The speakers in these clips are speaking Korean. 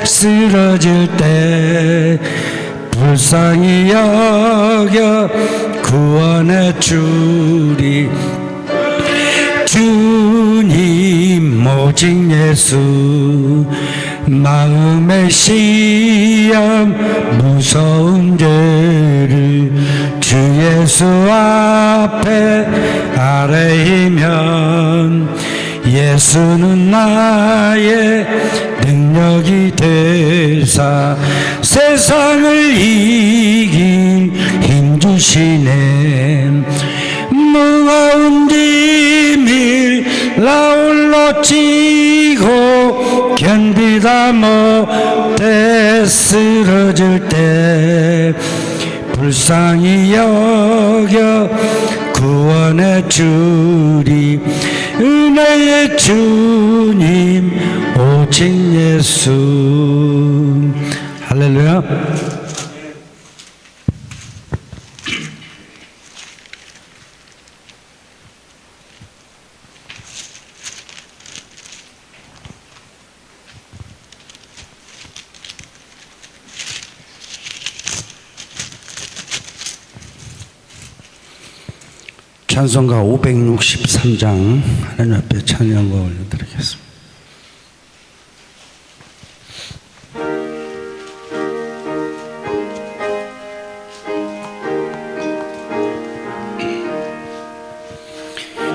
쓰러질 때 불쌍히 여겨 구원해 주리. 주님 오직 예수, 마음의 시험 무서운 죄를 주 예수 앞에 아뢰이면 예수는 나의 능력이 되사 세상을 이긴 힘 주시네. 무거운 짐을 나 홀로 지고 견디다 못해 쓰러질 때 불쌍히 여겨 구원해 주리. 은혜의 주님 오직 예수. 할렐루야. 찬송가 563장 하나님 앞에 찬양과 올려드리겠습니다.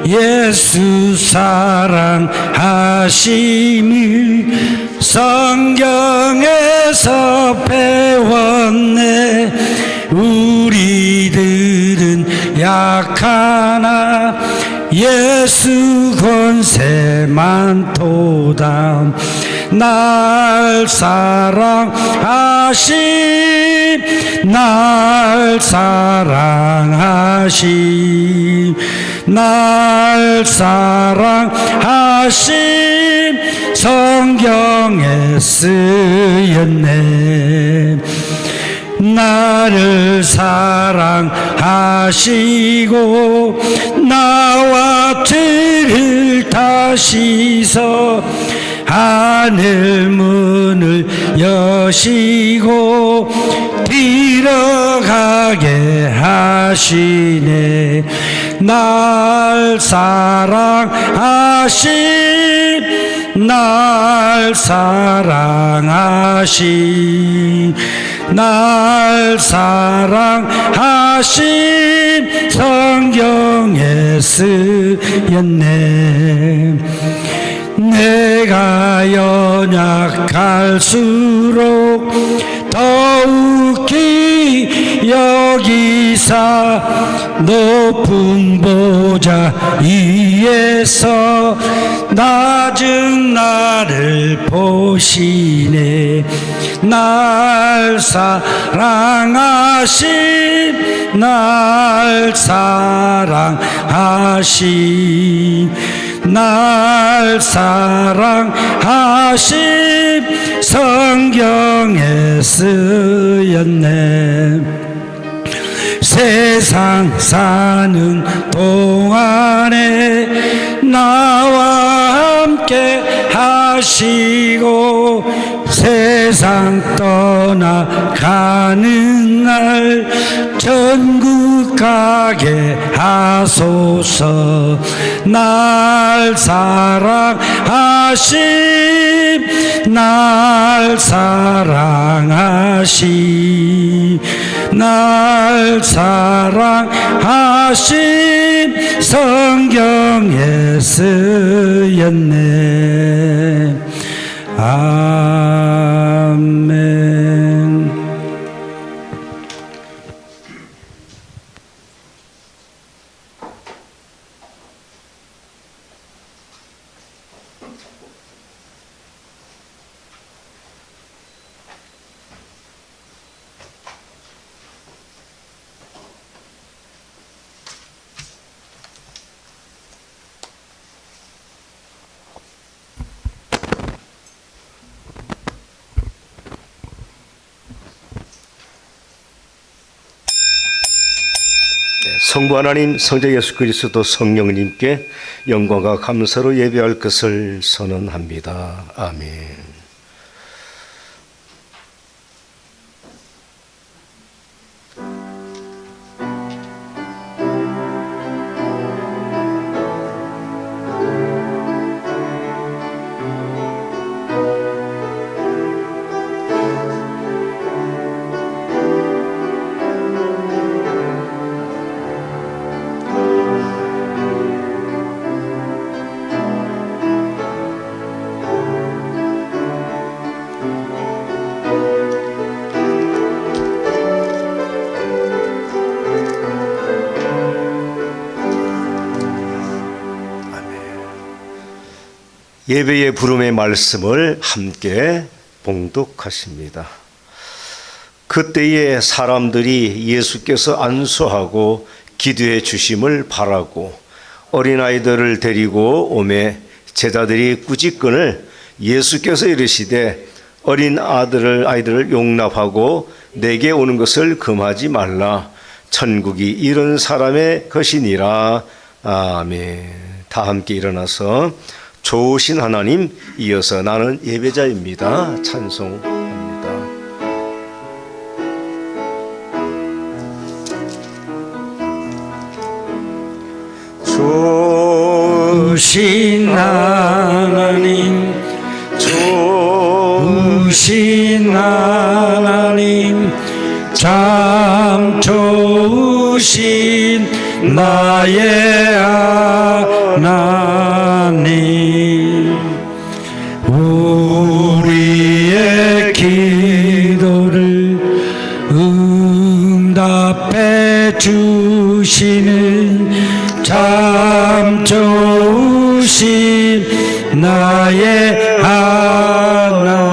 예수 사랑하심을 성경에서 배웠네. 우리들은 약하나 예수 권세만 도다. 날 사랑하심, 날 사랑하심, 날 사랑하심 성경에 쓰였네. 나를 사랑하시고 나와 죄를 다시서 하늘 문을 여시고 들어가게 하시네. 날 사랑하신, 날 사랑하신, 날 사랑하신 성경에 쓰였네. 내가 연약할수록 더욱이 여기사 높은 보좌 위에서 낮은 나를 보시네. 날 사랑하신, 날 사랑하신, 날 사랑하신 성경에 쓰였네. 세상 사는 동안에 나와 함께 하시고 세상 떠나가는 날 천국 가게 하소서. 날 사랑하심, 날 사랑하심, 날 사랑하심 성경에 쓰였네. 아멘. 성부 하나님, 성자 예수 그리스도 성령님께 영광과 감사로 예배할 것을 선언합니다. 아멘. 예배의 부름의 말씀을 함께 봉독하십니다. 그때에 사람들이 예수께서 안수하고 기도해 주심을 바라고 어린아이들을 데리고 오매 제자들이 꾸짖건을 예수께서 이르시되 어린 아이들을 용납하고 내게 오는 것을 금하지 말라. 천국이 이런 사람의 것이니라. 아멘. 다 함께 일어나서 좋으신 하나님, 이어서 나는 예배자입니다. 찬송합니다. 좋으신 하나님, 좋으신 하나님, 참 좋으신 나의 하나님, 우리의 기도를 응답해 주시는 참 좋으신 나의 하나님,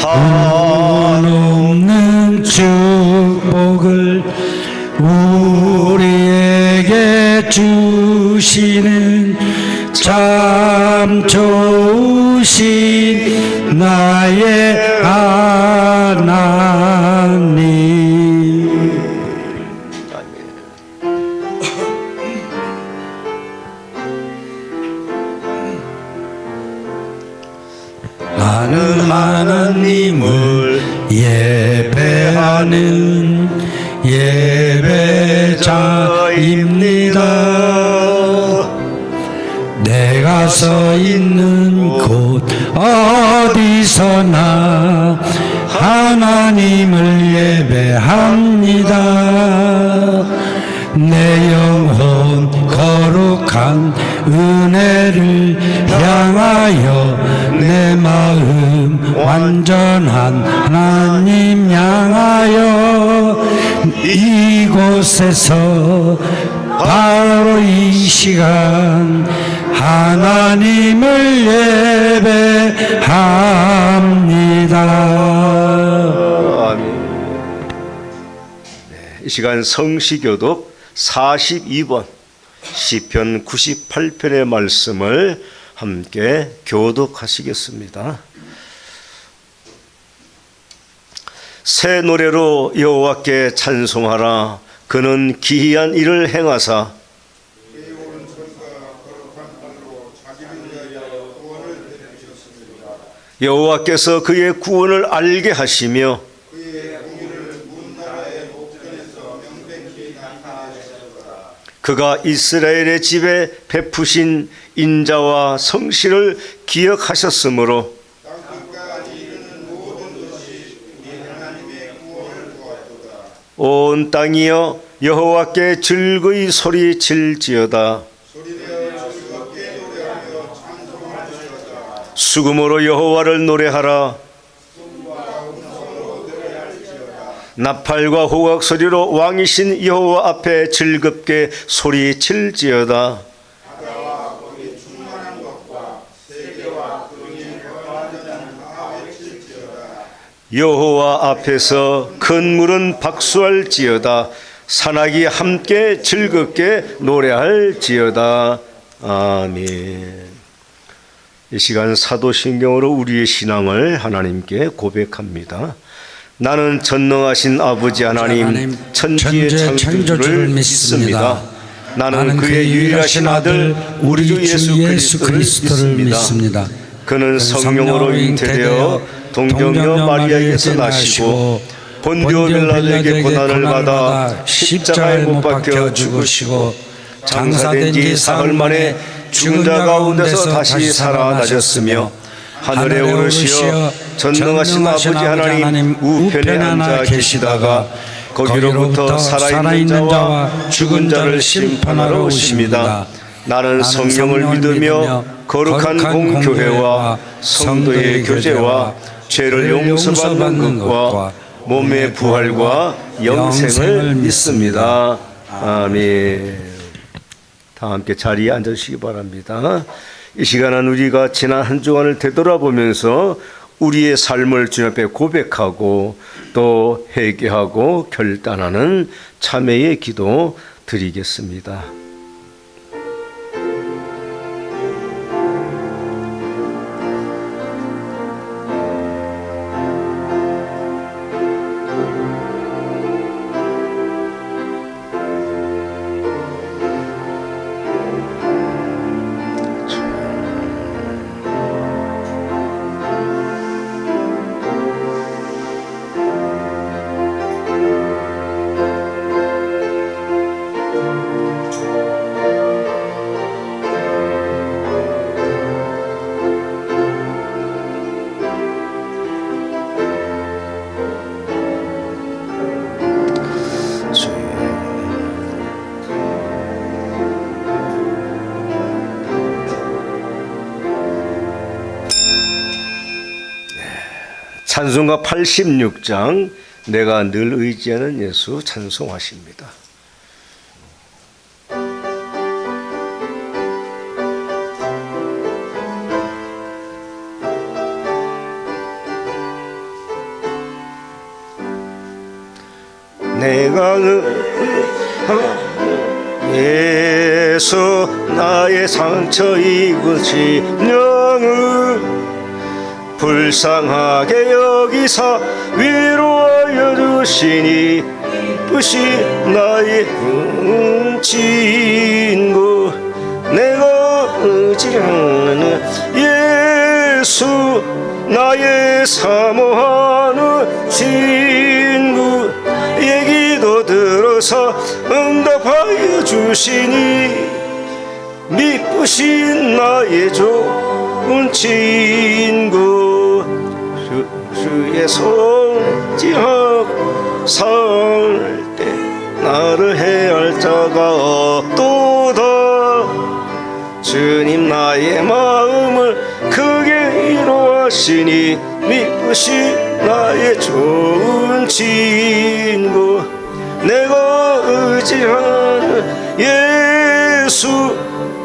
한없는 축복을 우리에게 주시는 참 좋으신 나의 하나님. 나는 하나님을 예배하는 예배자입니다. 내가 서 있는 곳 어디서나 하나님을 예배합니다. 내 영혼 거룩한 은혜를 향하여 내 마음 완전한 하나님 향하여 이곳에서 바로 이 시간 하나님을 예배합니다. 아멘. 이 시간 성시교독 42번 시편 98편의 말씀을 함께 교독하시겠습니다. 새 노래로 여호와께 찬송하라. 그는 기이한 일을 행하사 여호와께서 그의 구원을 알게 하시며 그가 이스라엘의 집에 베푸신 인자와 성실을 기억하셨으므로 온 땅이여 여호와께 즐거이 소리칠지어다. 수금으로 여호와를 노래하라. 나팔과 호각 소리로 왕이신 여호와 앞에 즐겁게 소리칠지어다. 여호와 앞에서 큰 물은 박수할지어다. 산악이 함께 즐겁게 노래할지어다. 아멘. 이 시간 사도신경으로 우리의 신앙을 하나님께 고백합니다. 나는 전능하신 아버지 하나님 천지의 창조주를 믿습니다. 나는 그의 유일하신 아들 우리 주 예수 그리스도를 믿습니다. 그는 성령으로 잉태되어 동정녀 마리아에게서 나시고 본디오 빌라도에게 고난을 받아 십자가에 못 박혀 죽으시고 장사된 지 사흘 만에 죽은 자 가운데서 다시 살아나셨으며 하늘에 오르시어 전능하신 아버지 하나님 우편에 앉아 계시다가 거기로부터 살아있는 자와 죽은 자를 심판하러 오십니다. 나는 성령을 믿으며 거룩한 공교회와 성도의 교제와 죄를 용서받는 것과 몸의 부활과 영생을 믿습니다. 아멘. 다 함께 자리에 앉으시기 바랍니다. 이 시간은 우리가 지난 한 주간을 되돌아보면서 우리의 삶을 주님 앞에 고백하고 또 회개하고 결단하는 참회의 기도 드리겠습니다. 찬송가 86장 내가 늘 의지하는 예수 찬송하십니다. 내가 예수 나의 상처 입은 심령을 불쌍하게 여기사 위로하여 주시니 이쁘신 나의 친구 내가 의지하는 예수 나의 사모하는 친구 얘기도 들어서 응답하여 주시니 미쁘신 나의 좋은 친구 주의 손짓하고 살 때 나를 해할 자가 없도다. 주님 나의 마음을 크게 위로하시니 미쁘신 나의 좋은 친구 내가 의지하는 예수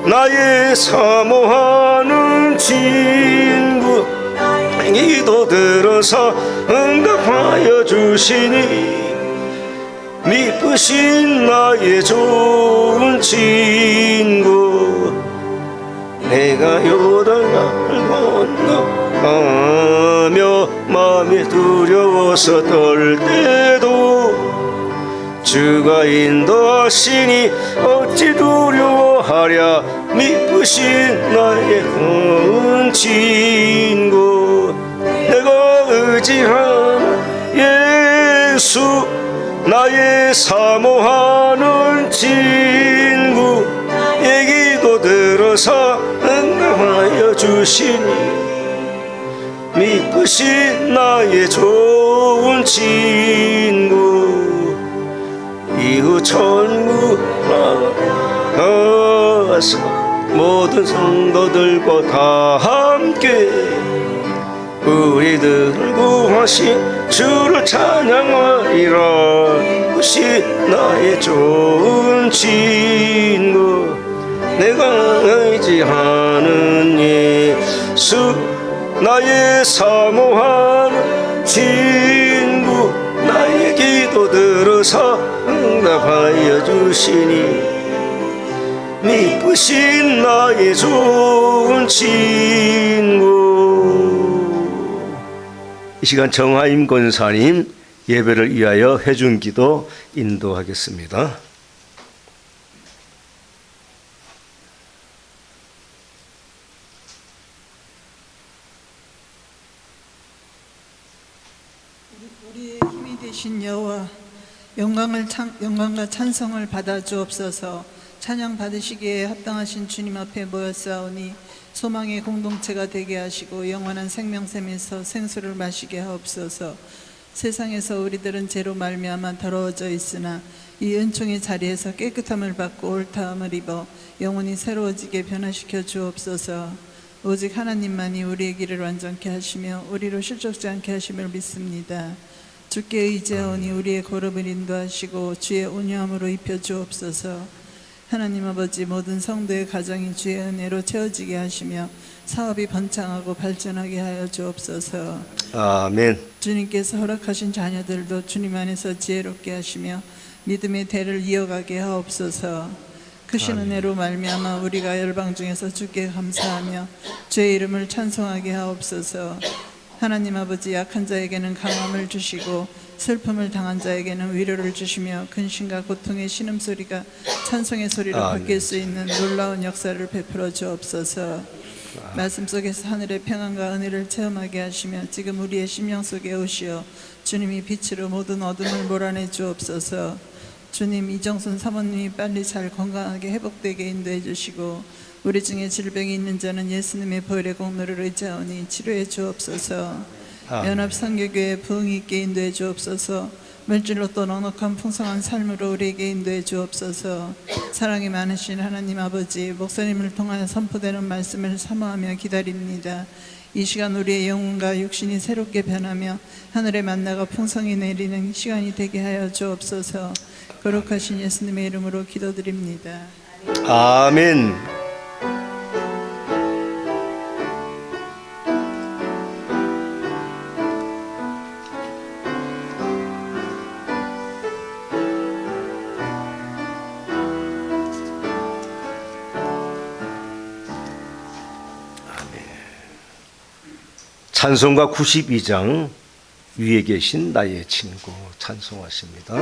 나의 사모하는 친구 기도 들어서 응답하여 주시니 미쁘신 나의 좋은 친구 내가 요단강을 건너가며 마음이 두려워서 떨 때도 주가 인도하시니 어찌 두려워하랴 미쁘신 나의 큰 친구 내가 의지하는 예수 나의 사모하는 친구 얘기도 들어서 응답하여 주시니 미쁘신 나의 좋은 친구 이후 천국 나가서 모든 성도들과 다 함께 우리들을 구하신 주를 찬양하리라. 이쁘신 나의 좋은 친구 내가 의지하는 예수 나의 사모하는 친구 나의 기도 들어서 응답하여 주시니 미쁘신 나의 좋은 친구. 이 시간 정하임 권사님 예배를 위하여 회중기도 인도하겠습니다. 우리의 힘이 되신 여호와 영광과 찬송을 받아 주옵소서. 찬양 받으시기에 합당하신 주님 앞에 모였사오니 소망의 공동체가 되게 하시고 영원한 생명샘에서 생수를 마시게 하옵소서. 세상에서 우리들은 죄로 말미암아 더러워져 있으나 이 은총의 자리에서 깨끗함을 받고 옳다함을 입어 영원히 새로워지게 변화시켜 주옵소서. 오직 하나님만이 우리의 길을 완전케 하시며 우리로 실족지 않게 하심을 믿습니다. 주께 의지하오니 우리의 걸음을 인도하시고 주의 온유함으로 입혀 주옵소서. 하나님 아버지 모든 성도의 가정이 주의 은혜로 채워지게 하시며 사업이 번창하고 발전하게 하여 주옵소서. 아멘. 주님께서 허락하신 자녀들도 주님 안에서 지혜롭게 하시며 믿음의 대를 이어가게 하옵소서. 크신 은혜로 말미암아 우리가 열방 중에서 주께 감사하며 주의 이름을 찬송하게 하옵소서. 하나님 아버지 약한 자에게는 강함을 주시고 슬픔을 당한 자에게는 위로를 주시며 근심과 고통의 신음소리가 찬송의 소리로 바뀔 수 있는 놀라운 역사를 베풀어 주옵소서. 말씀 속에서 하늘의 평안과 은혜를 체험하게 하시며 지금 우리의 심령 속에 오시어 주님이 빛으로 모든 어둠을 몰아내 주옵소서. 주님, 이정순 사모님이 빨리 잘 건강하게 회복되게 인도해 주시고 우리 중에 질병이 있는 자는 예수님의 보혈의 공로를 의지하오니 치료해 주옵소서. 연합선교교회 부흥이 있게 인도해 주옵소서. 물질로 또 넉넉한 풍성한 삶으로 우리에게 인도해 주옵소서. 사랑이 많으신 하나님 아버지, 목사님을 통하여 선포되는 말씀을 사모하며 기다립니다. 이 시간 우리의 영혼과 육신이 새롭게 변하며 하늘의 만나가 풍성히 내리는 시간이 되게 하여 주옵소서. 거룩하신 예수님의 이름으로 기도드립니다. 아멘. 찬송가 92장 위에 계신 나의 친구 찬송하십니다.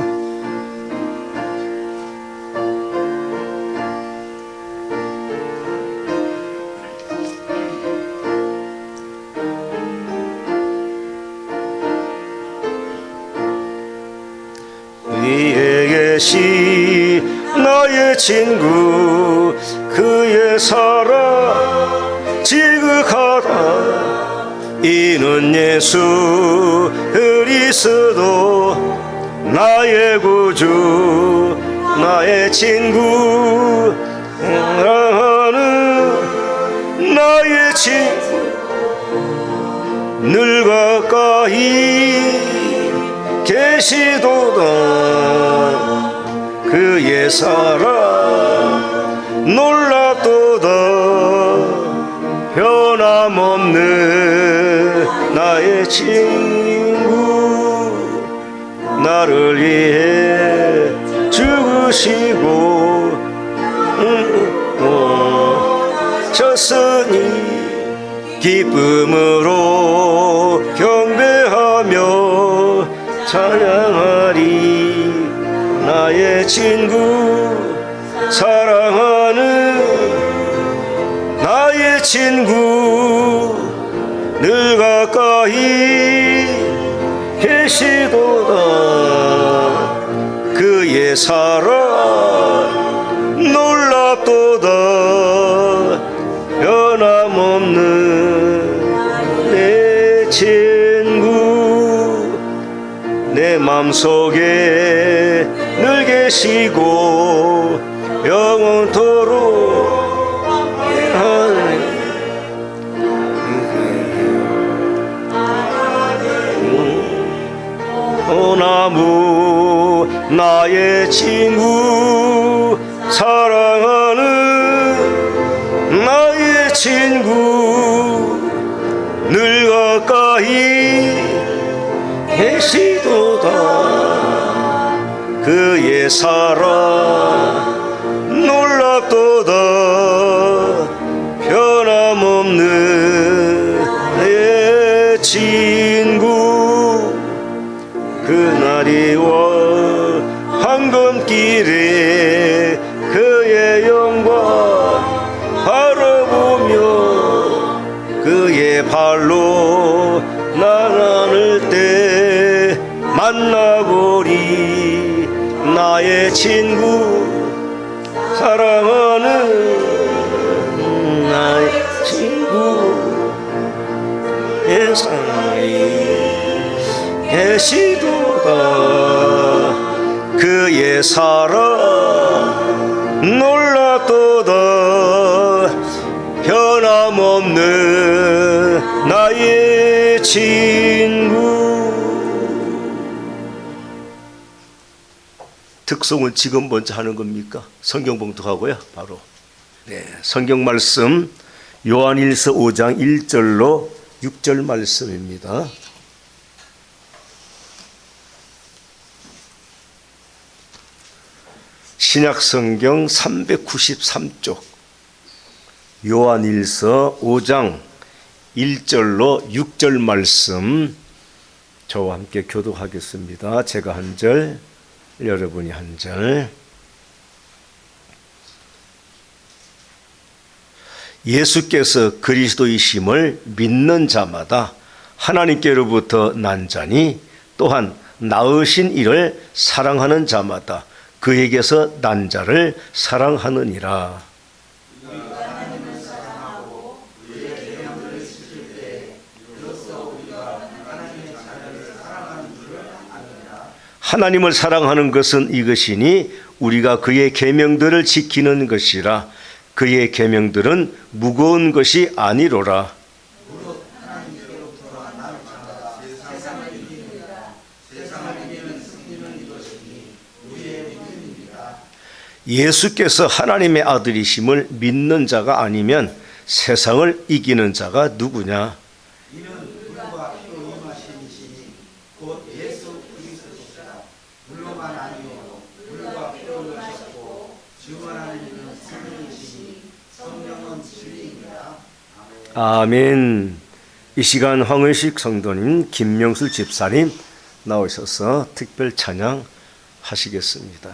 위에 계신 나의 친구 그의 사랑 지극하다 이는 예수 그리스도 나의 구주 나의 친구 사랑하는 나의 친구 늘 가까이 계시도다 그의 사랑 놀랍도다 변함없는 나의 친구 나를 위해 죽으시고 졌으니 기쁨으로 경배하며 찬양하리 나의 친구 사랑하는 나의 친구 늘 가까이 계시도다 그의 사랑 놀랍도다 변함없는 내 친구 내 맘속에 늘 계시고 영원토록 나무 나의 친구 사랑하는 나의 친구 늘 가까이 계시도다 그의 사랑 놀랍도다 변함없는 내 친구 그날이와 황금길에 그의 영광 바라보며 그의 발로 나가는 때 만나보리 나의 친구 사랑하는 나의 친구 예상이 계시도다 그의 사랑 놀랍도다 변함없는 나의 친구 특송은 지금 먼저 하는 겁니까? 성경 봉독하고요. 바로 성경 말씀 요한일서 5장 1절로 6절 말씀입니다. 신약성경 393쪽 요한일서 5장 1절로 6절 말씀 저와 함께 교독하겠습니다. 제가 한 절, 여러분이 한 절. 예수께서 그리스도이심을 믿는 자마다 하나님께로부터 난 자니 또한 낳으신 이를 사랑하는 자마다 그에게서 난 자를 사랑하느니라. 하나님을 사랑하는 것은 이것이니 우리가 그의 계명들을 지키는 것이라. 그의 계명들은 무거운 것이 아니로라. 예수께서 하나님의 아들이심을 믿는 자가 아니면 세상을 이기는 자가 누구냐? 아멘. 이 시간 황의식 성도님, 김명술 집사님 나오셔서 특별 찬양 하시겠습니다.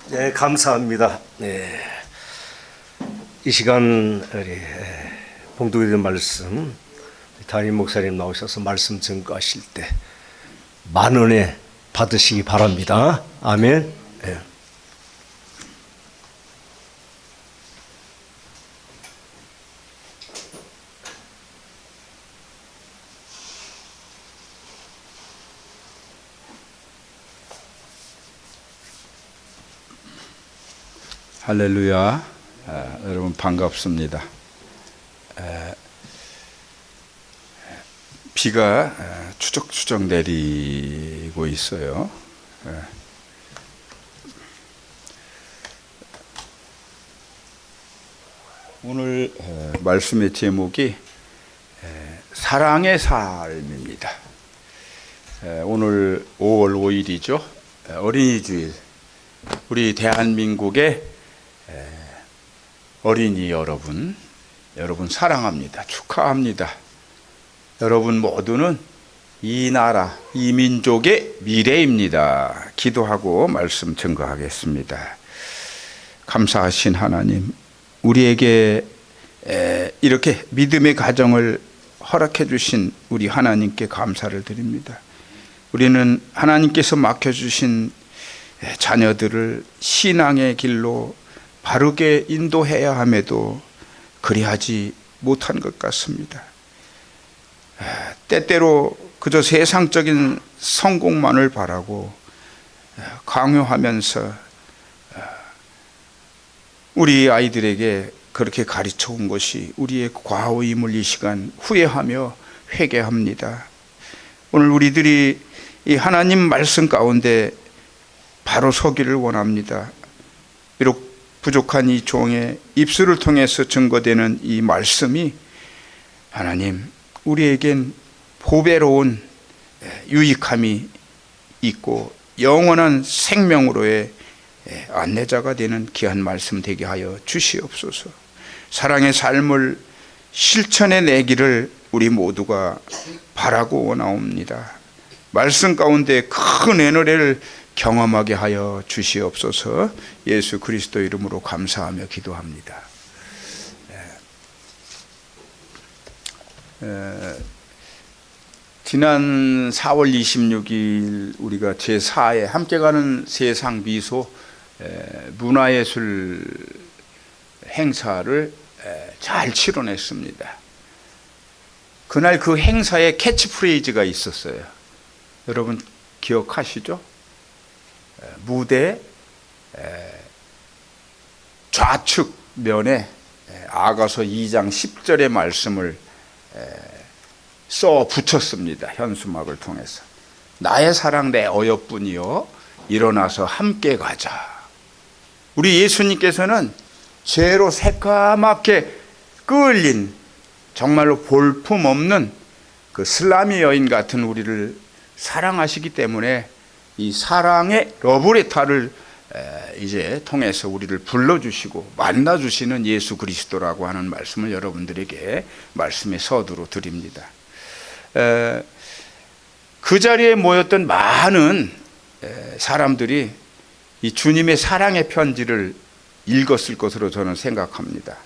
네, 감사합니다. 네. 이 시간 우리 봉독에 대한 말씀 담임 목사님 나오셔서 말씀 증거하실 때 만원에 받으시기 바랍니다. 아멘. 네. 할렐루야. 여러분 반갑습니다. 비가 추적추적 내리고 있어요. 오늘 말씀의 제목이 사랑의 삶입니다. 오늘 5월 5일이죠. 어린이 주일. 우리 대한민국의 어린이 여러분 사랑합니다. 축하합니다. 여러분 모두는 이 나라, 이 민족의 미래입니다. 기도하고 말씀 증거하겠습니다. 감사하신 하나님, 우리에게 이렇게 믿음의 가정을 허락해 주신 우리 하나님께 감사를 드립니다. 우리는 하나님께서 맡겨주신 자녀들을 신앙의 길로 바르게 인도해야 함에도 그리하지 못한 것 같습니다. 때때로 그저 세상적인 성공만을 바라고 강요하면서 우리 아이들에게 그렇게 가르쳐 온 것이 우리의 과오임을 이 시간 후회하며 회개합니다. 오늘 우리들이 이 하나님 말씀 가운데 바로 서기를 원합니다. 비록 부족한 이 종의 입술을 통해서 증거되는 이 말씀이 하나님 우리에겐 보배로운 유익함이 있고 영원한 생명으로의 안내자가 되는 귀한 말씀 되게 하여 주시옵소서. 사랑의 삶을 실천해 내기를 우리 모두가 바라고 원하옵니다. 말씀 가운데 큰 은혜를 경험하게 하여 주시옵소서. 예수 그리스도 이름으로 감사하며 기도합니다. 지난 4월 26일 우리가 제4회 함께 가는 세상 미소 문화예술 행사를 잘 치러냈습니다. 그날 그 행사에 캐치프레이즈가 있었어요. 여러분 기억하시죠? 무대 좌측 면에 아가서 2장 10절의 말씀을 써 붙였습니다. 현수막을 통해서. 나의 사랑 내 어여뿐이여 일어나서 함께 가자. 우리 예수님께서는 죄로 새까맣게 끌린 정말로 볼품없는 그 슬라미 여인 같은 우리를 사랑하시기 때문에 이 사랑의 러브레터를 이제 통해서 우리를 불러주시고 만나주시는 예수 그리스도라고 하는 말씀을 여러분들에게 말씀의 서두로 드립니다. 그 자리에 모였던 많은 사람들이 이 주님의 사랑의 편지를 읽었을 것으로 저는 생각합니다.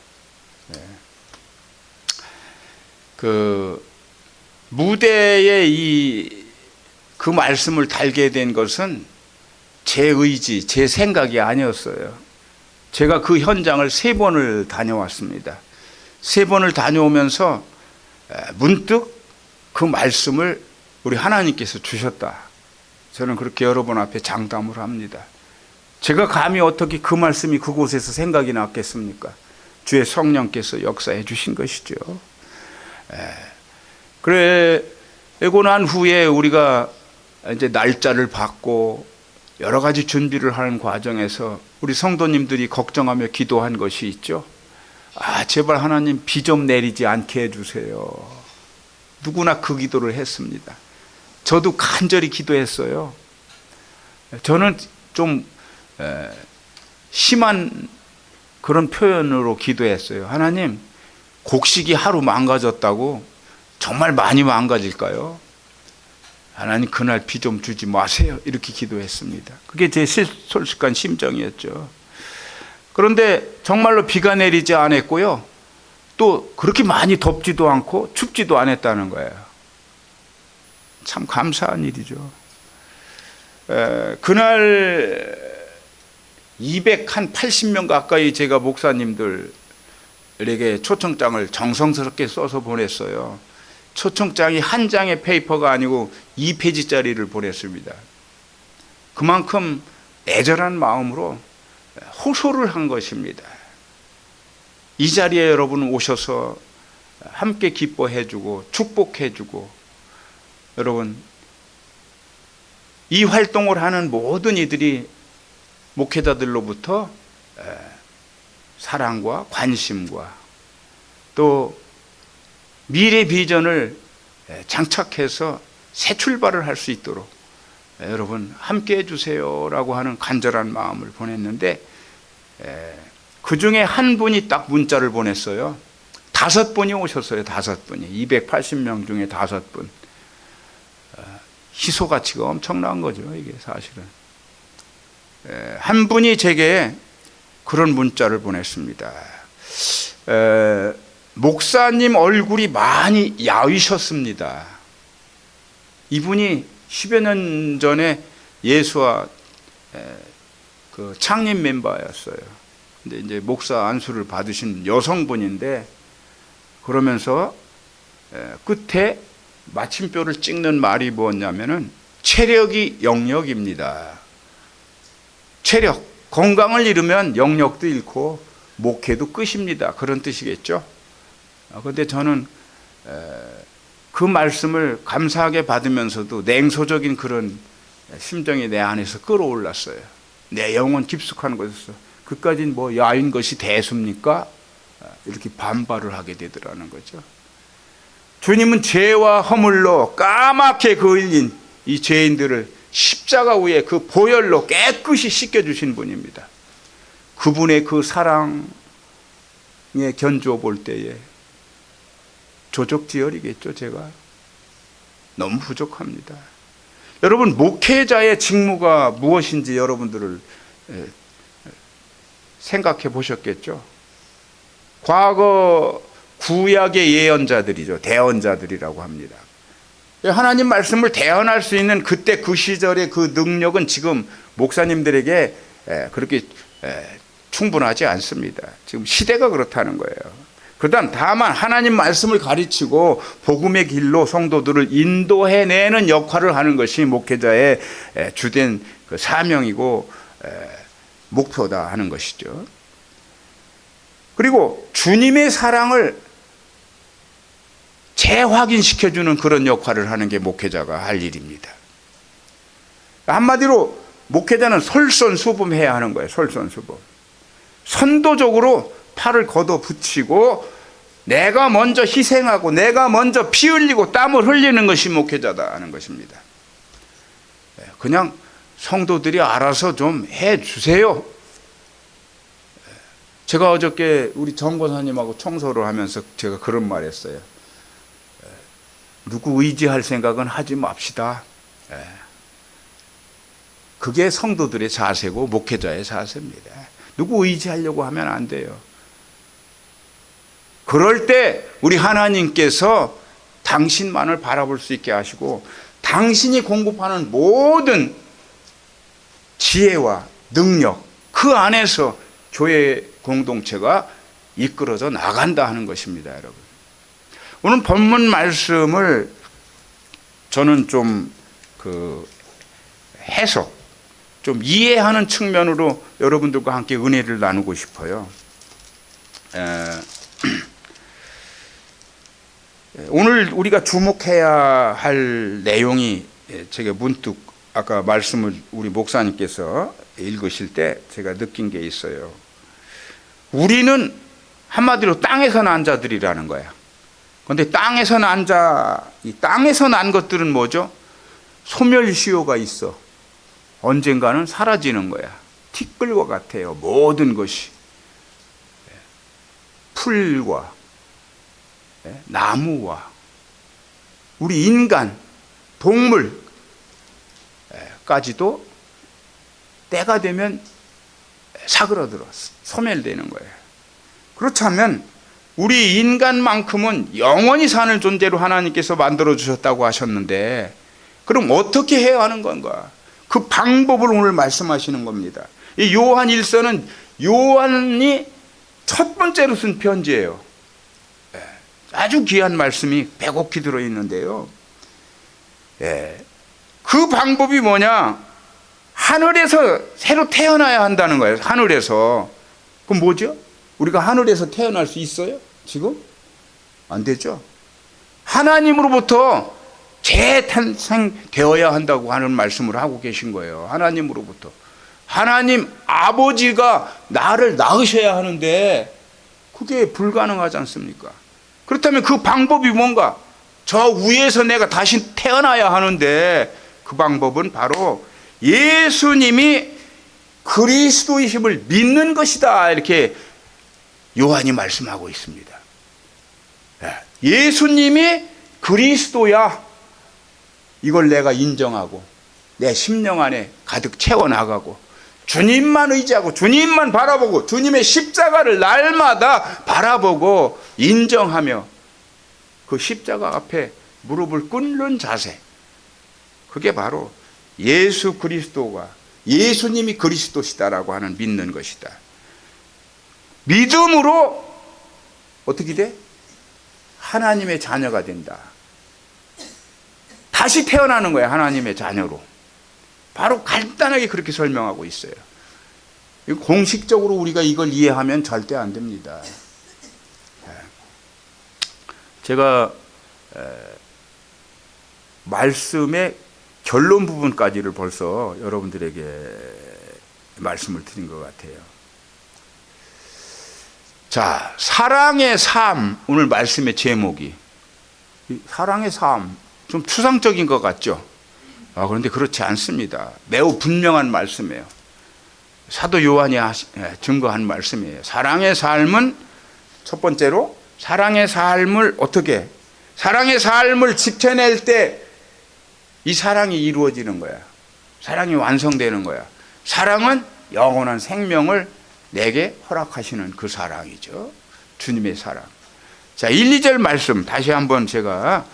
그 무대에 그 말씀을 달게 된 것은 제 의지, 제 생각이 아니었어요. 제가 그 현장을 3번을 다녀왔습니다. 3번을 다녀오면서 문득 그 말씀을 우리 하나님께서 주셨다. 저는 그렇게 여러분 앞에 장담을 합니다. 제가 감히 어떻게 그 말씀이 그곳에서 생각이 났겠습니까? 주의 성령께서 역사해 주신 것이죠. 그러고 난 후에 우리가 이제 날짜를 받고 여러 가지 준비를 하는 과정에서 우리 성도님들이 걱정하며 기도한 것이 있죠. 제발 하나님 비 좀 내리지 않게 해주세요. 누구나 그 기도를 했습니다. 저도 간절히 기도했어요. 저는 좀 심한 그런 표현으로 기도했어요. 하나님, 곡식이 하루 망가졌다고 정말 많이 망가질까요? 하나님 그날 비 좀 주지 마세요. 이렇게 기도했습니다. 그게 제 솔직한 심정이었죠. 그런데 정말로 비가 내리지 않았고요. 또 그렇게 많이 덥지도 않고 춥지도 않았다는 거예요. 참 감사한 일이죠. 그날 280명 가까이 제가 목사님들에게 초청장을 정성스럽게 써서 보냈어요. 초청장이 한 장의 페이퍼가 아니고 2페이지짜리를 보냈습니다. 그만큼 애절한 마음으로 호소를 한 것입니다. 이 자리에 여러분 오셔서 함께 기뻐해주고 축복해주고, 여러분 이 활동을 하는 모든 이들이 목회자들로부터 사랑과 관심과 또 미래 비전을 장착해서 새 출발을 할 수 있도록 여러분 함께 해주세요라고 하는 간절한 마음을 보냈는데, 그 중에 한 분이 딱 문자를 보냈어요. 5분이 오셨어요. 5분이. 280명 중에 5분. 희소 가치가 엄청난 거죠. 이게 사실은. 한 분이 제게 그런 문자를 보냈습니다. 목사님 얼굴이 많이 야위셨습니다. 이분이 10여 년 전에 예수와 그 창립 멤버였어요. 근데 이제 목사 안수를 받으신 여성분인데, 그러면서 끝에 마침표를 찍는 말이 뭐였냐면은 체력이 영역입니다. 체력, 건강을 잃으면 영역도 잃고 목회도 끝입니다. 그런 뜻이겠죠. 그런데 저는 그 말씀을 감사하게 받으면서도 냉소적인 그런 심정이 내 안에서 끌어올랐어요. 내 영혼 깊숙한 곳에서 그까진 뭐 야인 것이 대수입니까? 이렇게 반발을 하게 되더라는 거죠. 주님은 죄와 허물로 까맣게 그을린 이 죄인들을 십자가 위에 그 보혈로 깨끗이 씻겨주신 분입니다. 그분의 그 사랑에 견주어 볼 때에 조적지혈이겠죠. 제가 너무 부족합니다. 여러분, 목회자의 직무가 무엇인지 여러분들을 생각해 보셨겠죠. 과거 구약의 예언자들이죠. 대언자들이라고 합니다. 하나님 말씀을 대언할 수 있는 그때 그 시절의 그 능력은 지금 목사님들에게 그렇게 충분하지 않습니다. 지금 시대가 그렇다는 거예요. 그다음 다만 하나님 말씀을 가르치고 복음의 길로 성도들을 인도해내는 역할을 하는 것이 목회자의 주된 그 사명이고 목표다 하는 것이죠. 그리고 주님의 사랑을 재확인시켜주는 그런 역할을 하는 게 목회자가 할 일입니다. 한마디로 목회자는 솔선수범해야 하는 거예요. 솔선수범. 선도적으로 팔을 걷어붙이고 내가 먼저 희생하고 내가 먼저 피 흘리고 땀을 흘리는 것이 목회자다 하는 것입니다. 그냥 성도들이 알아서 좀 해주세요. 제가 어저께 우리 정권사님하고 청소를 하면서 제가 그런 말 했어요. 누구 의지할 생각은 하지 맙시다. 그게 성도들의 자세고 목회자의 자세입니다. 누구 의지하려고 하면 안 돼요. 그럴 때 우리 하나님께서 당신만을 바라볼 수 있게 하시고 당신이 공급하는 모든 지혜와 능력, 그 안에서 교회 공동체가 이끌어져 나간다 하는 것입니다, 여러분. 오늘 본문 말씀을 저는 좀 해석, 좀 이해하는 측면으로 여러분들과 함께 은혜를 나누고 싶어요. 오늘 우리가 주목해야 할 내용이, 제가 문득 아까 말씀을 우리 목사님께서 읽으실 때 제가 느낀 게 있어요. 우리는 한마디로 땅에서 난 자들이라는 거야. 그런데 땅에서 난 이 땅에서 난 것들은 뭐죠? 소멸시효가 있어. 언젠가는 사라지는 거야. 티끌과 같아요. 모든 것이. 풀과 나무와 우리 인간, 동물, 것까지도 때가 되면 사그러들어 소멸되는 거예요. 그렇다면 우리 인간만큼은 영원히 사는 존재로 하나님께서 만들어 주셨다고 하셨는데, 그럼 어떻게 해야 하는 건가? 그 방법을 오늘 말씀하시는 겁니다. 이 요한 1서는 요한이 첫 번째로 쓴 편지예요. 아주 귀한 말씀이 빼곡히 들어있는데요. 그 방법이 뭐냐? 하늘에서 새로 태어나야 한다는 거예요. 하늘에서. 그럼 뭐죠? 우리가 하늘에서 태어날 수 있어요? 지금? 안 되죠. 하나님으로부터 재탄생되어야 한다고 하는 말씀을 하고 계신 거예요. 하나님으로부터. 하나님 아버지가 나를 낳으셔야 하는데 그게 불가능하지 않습니까? 그렇다면 그 방법이 뭔가? 저 위에서 내가 다시 태어나야 하는데 그 방법은 바로 예수님이 그리스도이심을 믿는 것이다, 이렇게 요한이 말씀하고 있습니다. 예수님이 그리스도야, 이걸 내가 인정하고 내 심령 안에 가득 채워나가고 주님만 의지하고 주님만 바라보고 주님의 십자가를 날마다 바라보고 인정하며 그 십자가 앞에 무릎을 꿇는 자세, 그게 바로 예수 그리스도가, 예수님이 그리스도시다라고 하는 믿는 것이다. 믿음으로 어떻게 돼? 하나님의 자녀가 된다. 다시 태어나는 거야, 하나님의 자녀로. 바로 간단하게 그렇게 설명하고 있어요. 공식적으로 우리가 이걸 이해하면 절대 안 됩니다. 제가 말씀의 결론 부분까지를 벌써 여러분들에게 말씀을 드린 것 같아요. 자, 사랑의 삶, 오늘 말씀의 제목이 사랑의 삶, 좀 추상적인 것 같죠? 그런데 그렇지 않습니다. 매우 분명한 말씀이에요. 사도 요한이 증거한 말씀이에요. 사랑의 삶은 첫 번째로 사랑의 삶을 어떻게, 사랑의 삶을 지켜낼 때 이 사랑이 이루어지는 거야. 사랑이 완성되는 거야. 사랑은 영원한 생명을 내게 허락하시는 그 사랑이죠. 주님의 사랑. 자, 1, 2절 말씀 다시 한번 제가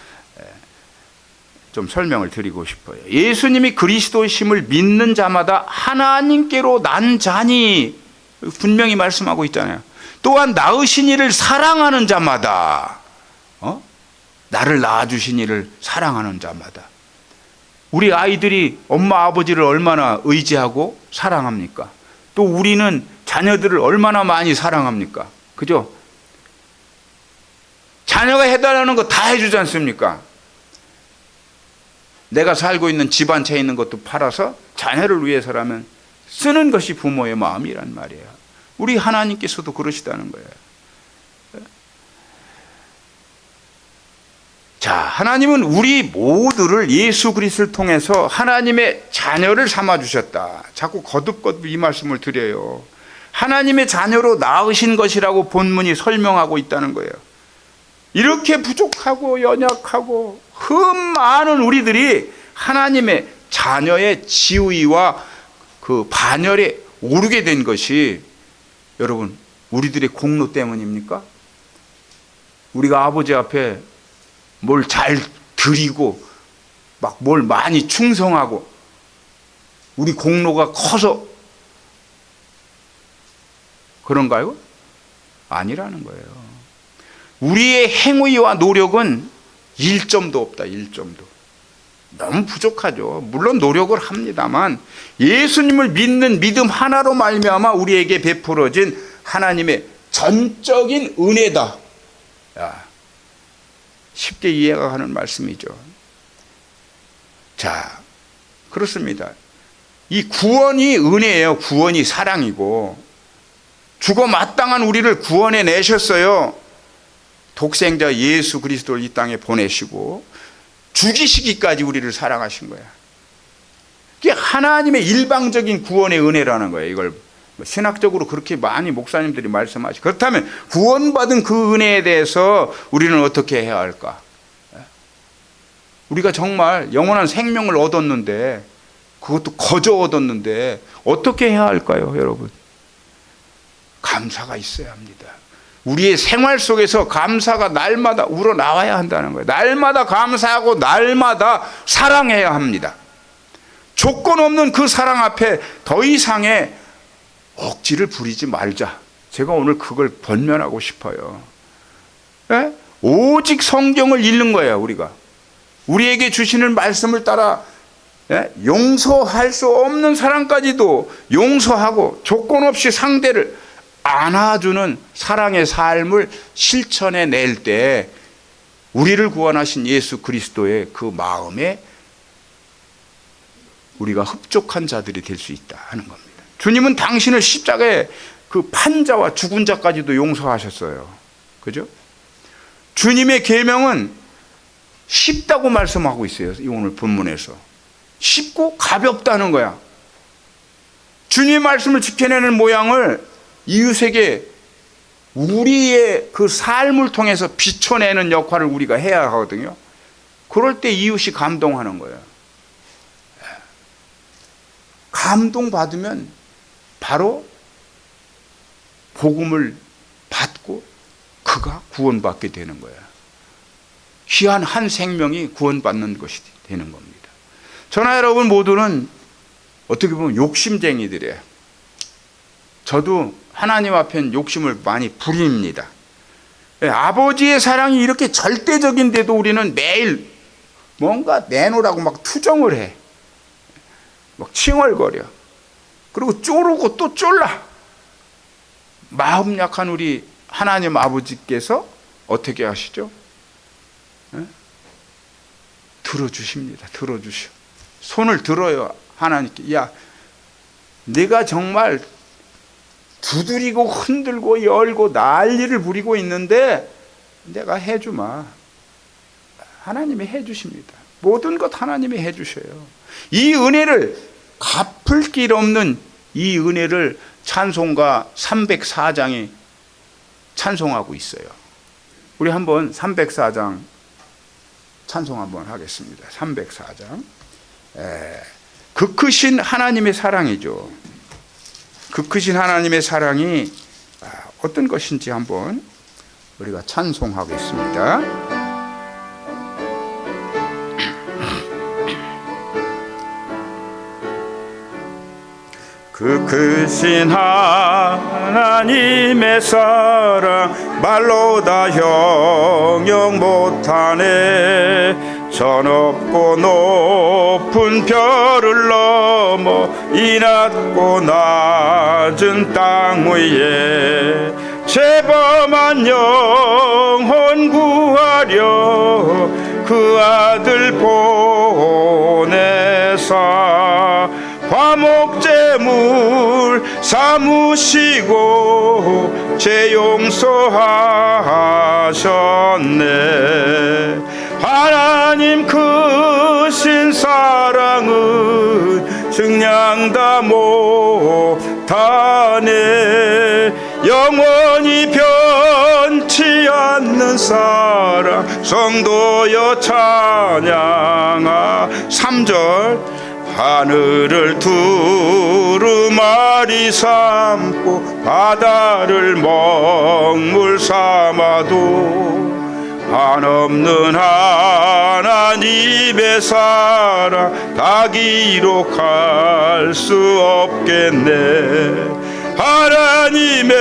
좀 설명을 드리고 싶어요. 예수님이 그리스도이심을 믿는 자마다 하나님께로 난 자니, 분명히 말씀하고 있잖아요. 또한 낳으신 이를 사랑하는 자마다, 나를 낳아주신 이를 사랑하는 자마다. 우리 아이들이 엄마 아버지를 얼마나 의지하고 사랑합니까? 또 우리는 자녀들을 얼마나 많이 사랑합니까? 그죠? 자녀가 해달라는 거 다 해주지 않습니까? 내가 살고 있는 집 한 채 있는 것도 팔아서 자녀를 위해서라면 쓰는 것이 부모의 마음이란 말이에요. 우리 하나님께서도 그러시다는 거예요. 자, 하나님은 우리 모두를 예수 그리스도를 통해서 하나님의 자녀를 삼아주셨다. 자꾸 거듭거듭 이 말씀을 드려요. 하나님의 자녀로 낳으신 것이라고 본문이 설명하고 있다는 거예요. 이렇게 부족하고 연약하고 많은 우리들이 하나님의 자녀의 지위와 그 반열에 오르게 된 것이 여러분 우리들의 공로 때문입니까? 우리가 아버지 앞에 뭘 잘 드리고 막 뭘 많이 충성하고 우리 공로가 커서 그런가요? 아니라는 거예요. 우리의 행위와 노력은 1점도 없다. 1점도. 너무 부족하죠. 물론 노력을 합니다만 예수님을 믿는 믿음 하나로 말미암아 우리에게 베풀어진 하나님의 전적인 은혜다. 쉽게 이해가 가는 말씀이죠. 자, 그렇습니다. 이 구원이 은혜예요. 구원이 사랑이고 죽어 마땅한 우리를 구원해 내셨어요. 독생자 예수 그리스도를 이 땅에 보내시고 죽이시기까지 우리를 사랑하신 거야. 이게 하나님의 일방적인 구원의 은혜라는 거예요. 이걸 신학적으로 그렇게 많이 목사님들이 말씀하시고, 그렇다면 구원받은 그 은혜에 대해서 우리는 어떻게 해야 할까? 우리가 정말 영원한 생명을 얻었는데 그것도 거저 얻었는데 어떻게 해야 할까요, 여러분? 감사가 있어야 합니다. 우리의 생활 속에서 감사가 날마다 우러나와야 한다는 거예요. 날마다 감사하고 날마다 사랑해야 합니다. 조건 없는 그 사랑 앞에 더 이상의 억지를 부리지 말자. 제가 오늘 그걸 번면하고 싶어요. 예? 오직 성경을 읽는 거예요, 우리가. 우리에게 주시는 말씀을 따라 용서할 수 없는 사람까지도 용서하고 조건 없이 상대를 안아주는 사랑의 삶을 실천해 낼 때 우리를 구원하신 예수 그리스도의 그 마음에 우리가 흡족한 자들이 될 수 있다 하는 겁니다. 주님은 당신을 십자가에 그 판자와 죽은 자까지도 용서하셨어요. 그죠? 주님의 계명은 쉽다고 말씀하고 있어요. 오늘 본문에서. 쉽고 가볍다는 거야. 주님의 말씀을 지켜내는 모양을 이웃에게 우리의 그 삶을 통해서 비춰내는 역할을 우리가 해야 하거든요. 그럴 때 이웃이 감동하는 거예요. 감동받으면 바로 복음을 받고 그가 구원받게 되는 거예요. 귀한 한 생명이 구원받는 것이 되는 겁니다. 저나 여러분 모두는 어떻게 보면 욕심쟁이들이에요. 저도 하나님 앞엔 욕심을 많이 부립니다. 아버지의 사랑이 이렇게 절대적인데도 우리는 매일 뭔가 내놓으라고 막 투정을 해. 막 칭얼거려. 그리고 쪼르고 또 쫄라. 마음 약한 우리 하나님 아버지께서 어떻게 하시죠? 들어주십니다. 들어주셔. 손을 들어요. 하나님께. 야, 네가 정말 두드리고 흔들고 열고 난리를 부리고 있는데 내가 해주마. 하나님이 해주십니다. 모든 것 하나님이 해주셔요. 이 은혜를 갚을 길 없는 이 은혜를 찬송가 304장이 찬송하고 있어요. 우리 한번 304장 찬송 한번 하겠습니다. 304장. 그 크신 하나님의 사랑이죠. 그 크신 하나님의 사랑이 어떤 것인지 한번 우리가 찬송하겠습니다. 그 크신 하나님의 사랑 말로 다 형용 못하네. 저 높고 높은 별을 넘어 이 낮고 낮은 땅 위에 죄범한 영혼 구하려 그 아들 보내사 화목제물 삼으시고 죄 용서하셨네. 하나님 크신 사랑은 증량다 못하네. 영원히 변치 않는 사랑 성도여 찬양하. 3절 하늘을 두루마리 삼고 바다를 먹물 삼아도 한없는 하나님의 사랑 다 기록할 수 없겠네. 하나님의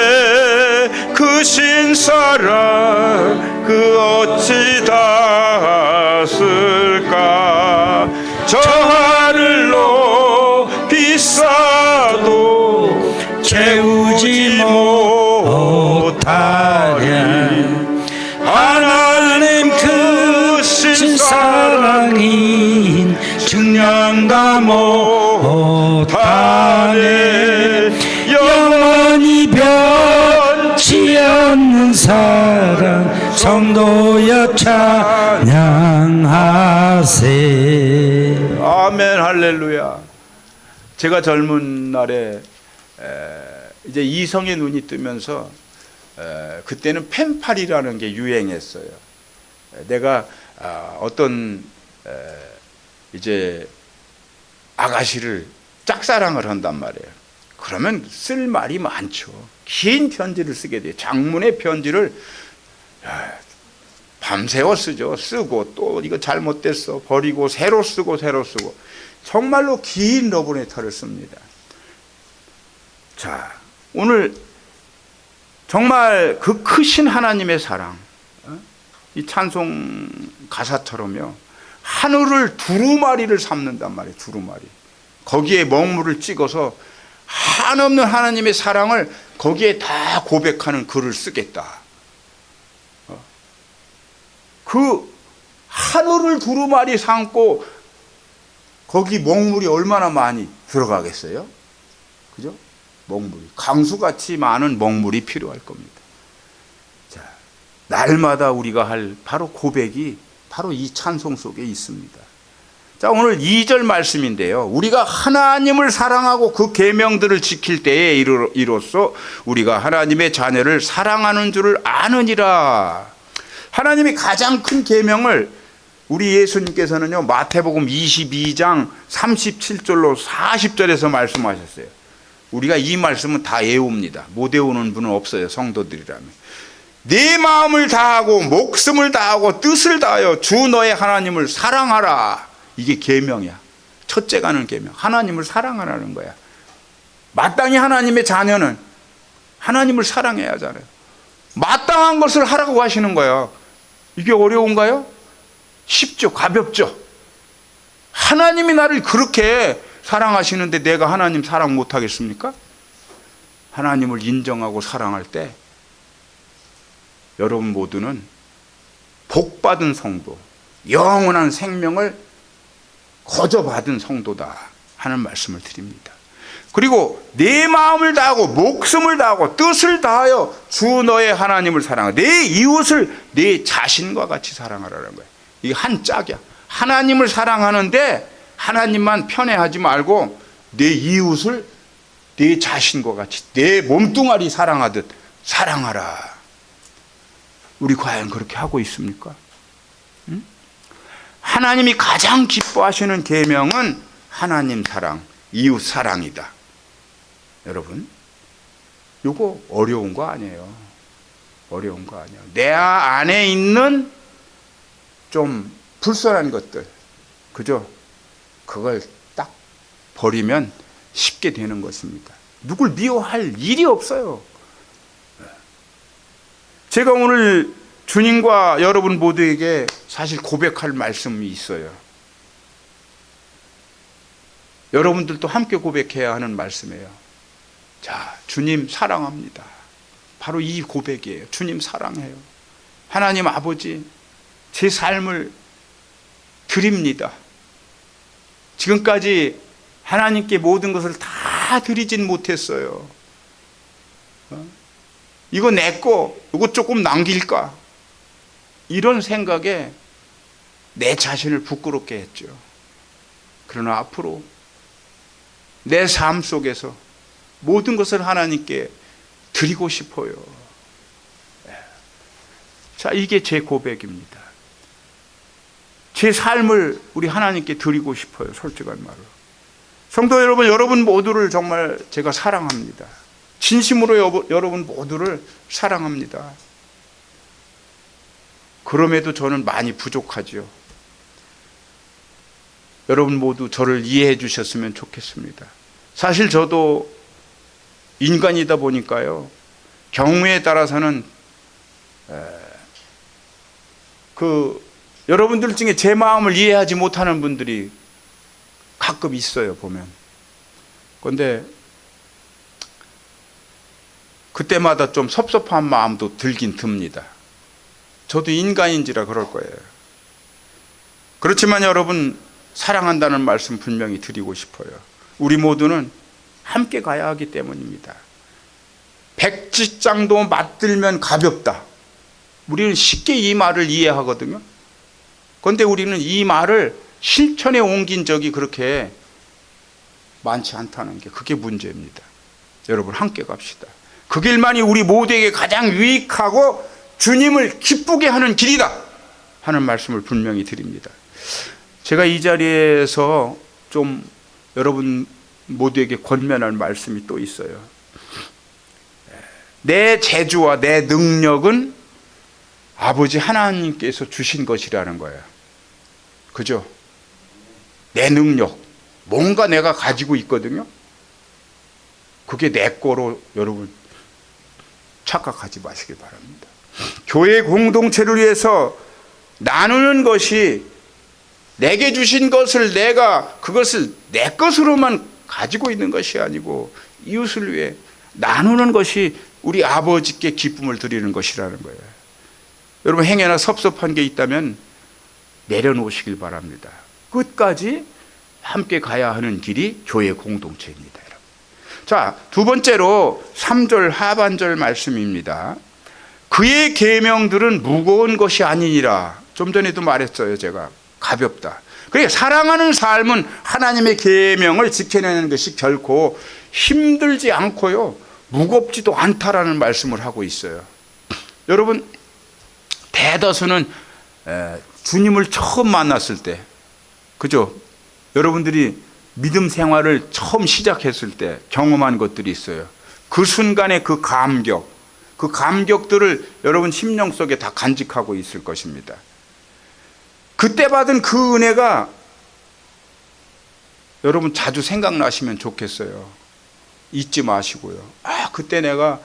크신 사랑 그 어찌 닿았을까. 저 하늘로 비싸도 채우지 못하랴. 하나님 크신 사랑이 증량다 못하네. 영원히 변치 않는 사랑 성도여 찬양하세. 아멘 할렐루야. 제가 젊은 날에 이제 이성의 눈이 뜨면서 그때는 펜팔이라는 게 유행했어요. 내가 어떤 이제 아가씨를 짝사랑을 한단 말이에요. 그러면 쓸 말이 많죠. 긴 편지를 쓰게 돼요. 장문의 편지를 밤새워 쓰죠. 쓰고 또 이거 잘못됐어 버리고 새로 쓰고 정말로 긴 러브레터를 씁니다. 자, 오늘 정말 그 크신 하나님의 사랑, 이 찬송 가사처럼요, 하늘을 두루마리를 삼는단 말이에요. 두루마리. 거기에 먹물을 찍어서 한없는 하나님의 사랑을 거기에 다 고백하는 글을 쓰겠다. 그 하늘을 두루마리 삼고 거기 먹물이 얼마나 많이 들어가겠어요? 그죠? 먹물이 강수같이 많은 먹물이 필요할 겁니다. 자, 날마다 우리가 할 바로 고백이 바로 이 찬송 속에 있습니다. 자, 오늘 2절 말씀인데요, 우리가 하나님을 사랑하고 그 계명들을 지킬 때에 이로써 우리가 하나님의 자녀를 사랑하는 줄을 아느니라. 하나님이 가장 큰 계명을 우리 예수님께서는요, 마태복음 22장 37절로 40절에서 말씀하셨어요. 우리가 이 말씀은 다 외웁니다. 못 외우는 분은 없어요. 성도들이라면. 네 마음을 다하고 목숨을 다하고 뜻을 다하여 주 너의 하나님을 사랑하라. 이게 계명이야. 첫째가 하는 계명. 하나님을 사랑하라는 거야. 마땅히 하나님의 자녀는 하나님을 사랑해야 하잖아요. 마땅한 것을 하라고 하시는 거예요. 이게 어려운가요? 쉽죠. 가볍죠. 하나님이 나를 그렇게 사랑하시는데 내가 하나님 사랑 못하겠습니까? 하나님을 인정하고 사랑할 때 여러분 모두는 복받은 성도, 영원한 생명을 거저받은 성도다 하는 말씀을 드립니다. 그리고 내 마음을 다하고 목숨을 다하고 뜻을 다하여 주 너의 하나님을 사랑하라. 내 이웃을 내 자신과 같이 사랑하라는 거예요. 이게 한 짝이야. 하나님을 사랑하는데 하나님만 편애하지 말고 내 이웃을 내 자신과 같이 내 몸뚱아리 사랑하듯 사랑하라. 우리 과연 그렇게 하고 있습니까? 응? 하나님이 가장 기뻐하시는 계명은 하나님 사랑, 이웃 사랑이다. 여러분, 이거 어려운 거 아니에요. 어려운 거 아니에요. 내 안에 있는 좀 불선한 것들, 그죠? 그걸 딱 버리면 쉽게 되는 것입니다. 누굴 미워할 일이 없어요. 제가 오늘 주님과 여러분 모두에게 사실 고백할 말씀이 있어요. 여러분들도 함께 고백해야 하는 말씀이에요. 자, 주님 사랑합니다. 바로 이 고백이에요. 주님 사랑해요. 하나님 아버지, 제 삶을 드립니다. 지금까지 하나님께 모든 것을 다 드리진 못했어요. 이거 내 거, 이거 조금 남길까? 이런 생각에 내 자신을 부끄럽게 했죠. 그러나 앞으로 내 삶 속에서 모든 것을 하나님께 드리고 싶어요. 자, 이게 제 고백입니다. 제 삶을 우리 하나님께 드리고 싶어요. 솔직한 말로. 성도 여러분, 여러분 모두를 정말 제가 사랑합니다. 진심으로 여러분 모두를 사랑합니다. 그럼에도 저는 많이 부족하죠. 여러분 모두 저를 이해해 주셨으면 좋겠습니다. 사실 저도 인간이다 보니까요, 경우에 따라서는 여러분들 중에 제 마음을 이해하지 못하는 분들이 가끔 있어요, 보면. 그런데 그때마다 좀 섭섭한 마음도 들긴 듭니다. 저도 인간인지라 그럴 거예요. 그렇지만 여러분, 사랑한다는 말씀 분명히 드리고 싶어요. 우리 모두는 함께 가야 하기 때문입니다. 백지장도 맞들면 가볍다. 우리는 쉽게 이 말을 이해하거든요. 그런데 우리는 이 말을 실천에 옮긴 적이 그렇게 많지 않다는 게, 그게 문제입니다. 여러분, 함께 갑시다. 그 길만이 우리 모두에게 가장 유익하고 주님을 기쁘게 하는 길이다 하는 말씀을 분명히 드립니다. 제가 이 자리에서 좀 여러분 모두에게 권면할 말씀이 또 있어요. 내 재주와 내 능력은 아버지 하나님께서 주신 것이라는 거예요. 그죠? 내 능력, 뭔가 내가 가지고 있거든요. 그게 내 거로 여러분 착각하지 마시길 바랍니다. 교회 공동체를 위해서 나누는 것이 내게 주신 것을 내가 그것을 내 것으로만 가지고 있는 것이 아니고 이웃을 위해 나누는 것이 우리 아버지께 기쁨을 드리는 것이라는 거예요. 여러분 행여나 섭섭한 게 있다면 내려놓으시길 바랍니다. 끝까지 함께 가야 하는 길이 교회 공동체입니다. 여러분. 자, 두 번째로 3절 하반절 말씀입니다. 그의 계명들은 무거운 것이 아니니라. 좀 전에도 말했어요. 제가 가볍다. 그러니까 사랑하는 삶은 하나님의 계명을 지켜내는 것이 결코 힘들지 않고요, 무겁지도 않다라는 말씀을 하고 있어요. 여러분 대다수는 주님을 처음 만났을 때, 그죠? 여러분들이 믿음 생활을 처음 시작했을 때 경험한 것들이 있어요. 그 순간의 그 감격들을 여러분 심령 속에 다 간직하고 있을 것입니다. 그때 받은 그 은혜가 여러분 자주 생각나시면 좋겠어요. 잊지 마시고요. 그때 내가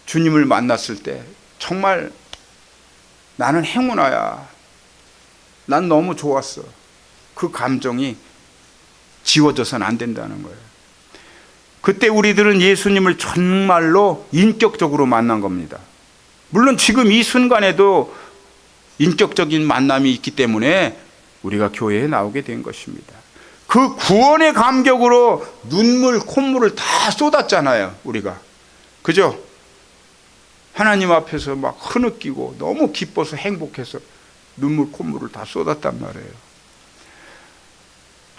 주님을 만났을 때 정말 나는 행운아야. 난 너무 좋았어. 그 감정이 지워져서는 안 된다는 거예요. 그때 우리들은 예수님을 정말로 인격적으로 만난 겁니다. 물론 지금 이 순간에도 인격적인 만남이 있기 때문에 우리가 교회에 나오게 된 것입니다. 그 구원의 감격으로 눈물, 콧물을 다 쏟았잖아요, 우리가. 그죠? 하나님 앞에서 막 흐느끼고 너무 기뻐서 행복해서 눈물, 콧물을 다 쏟았단 말이에요.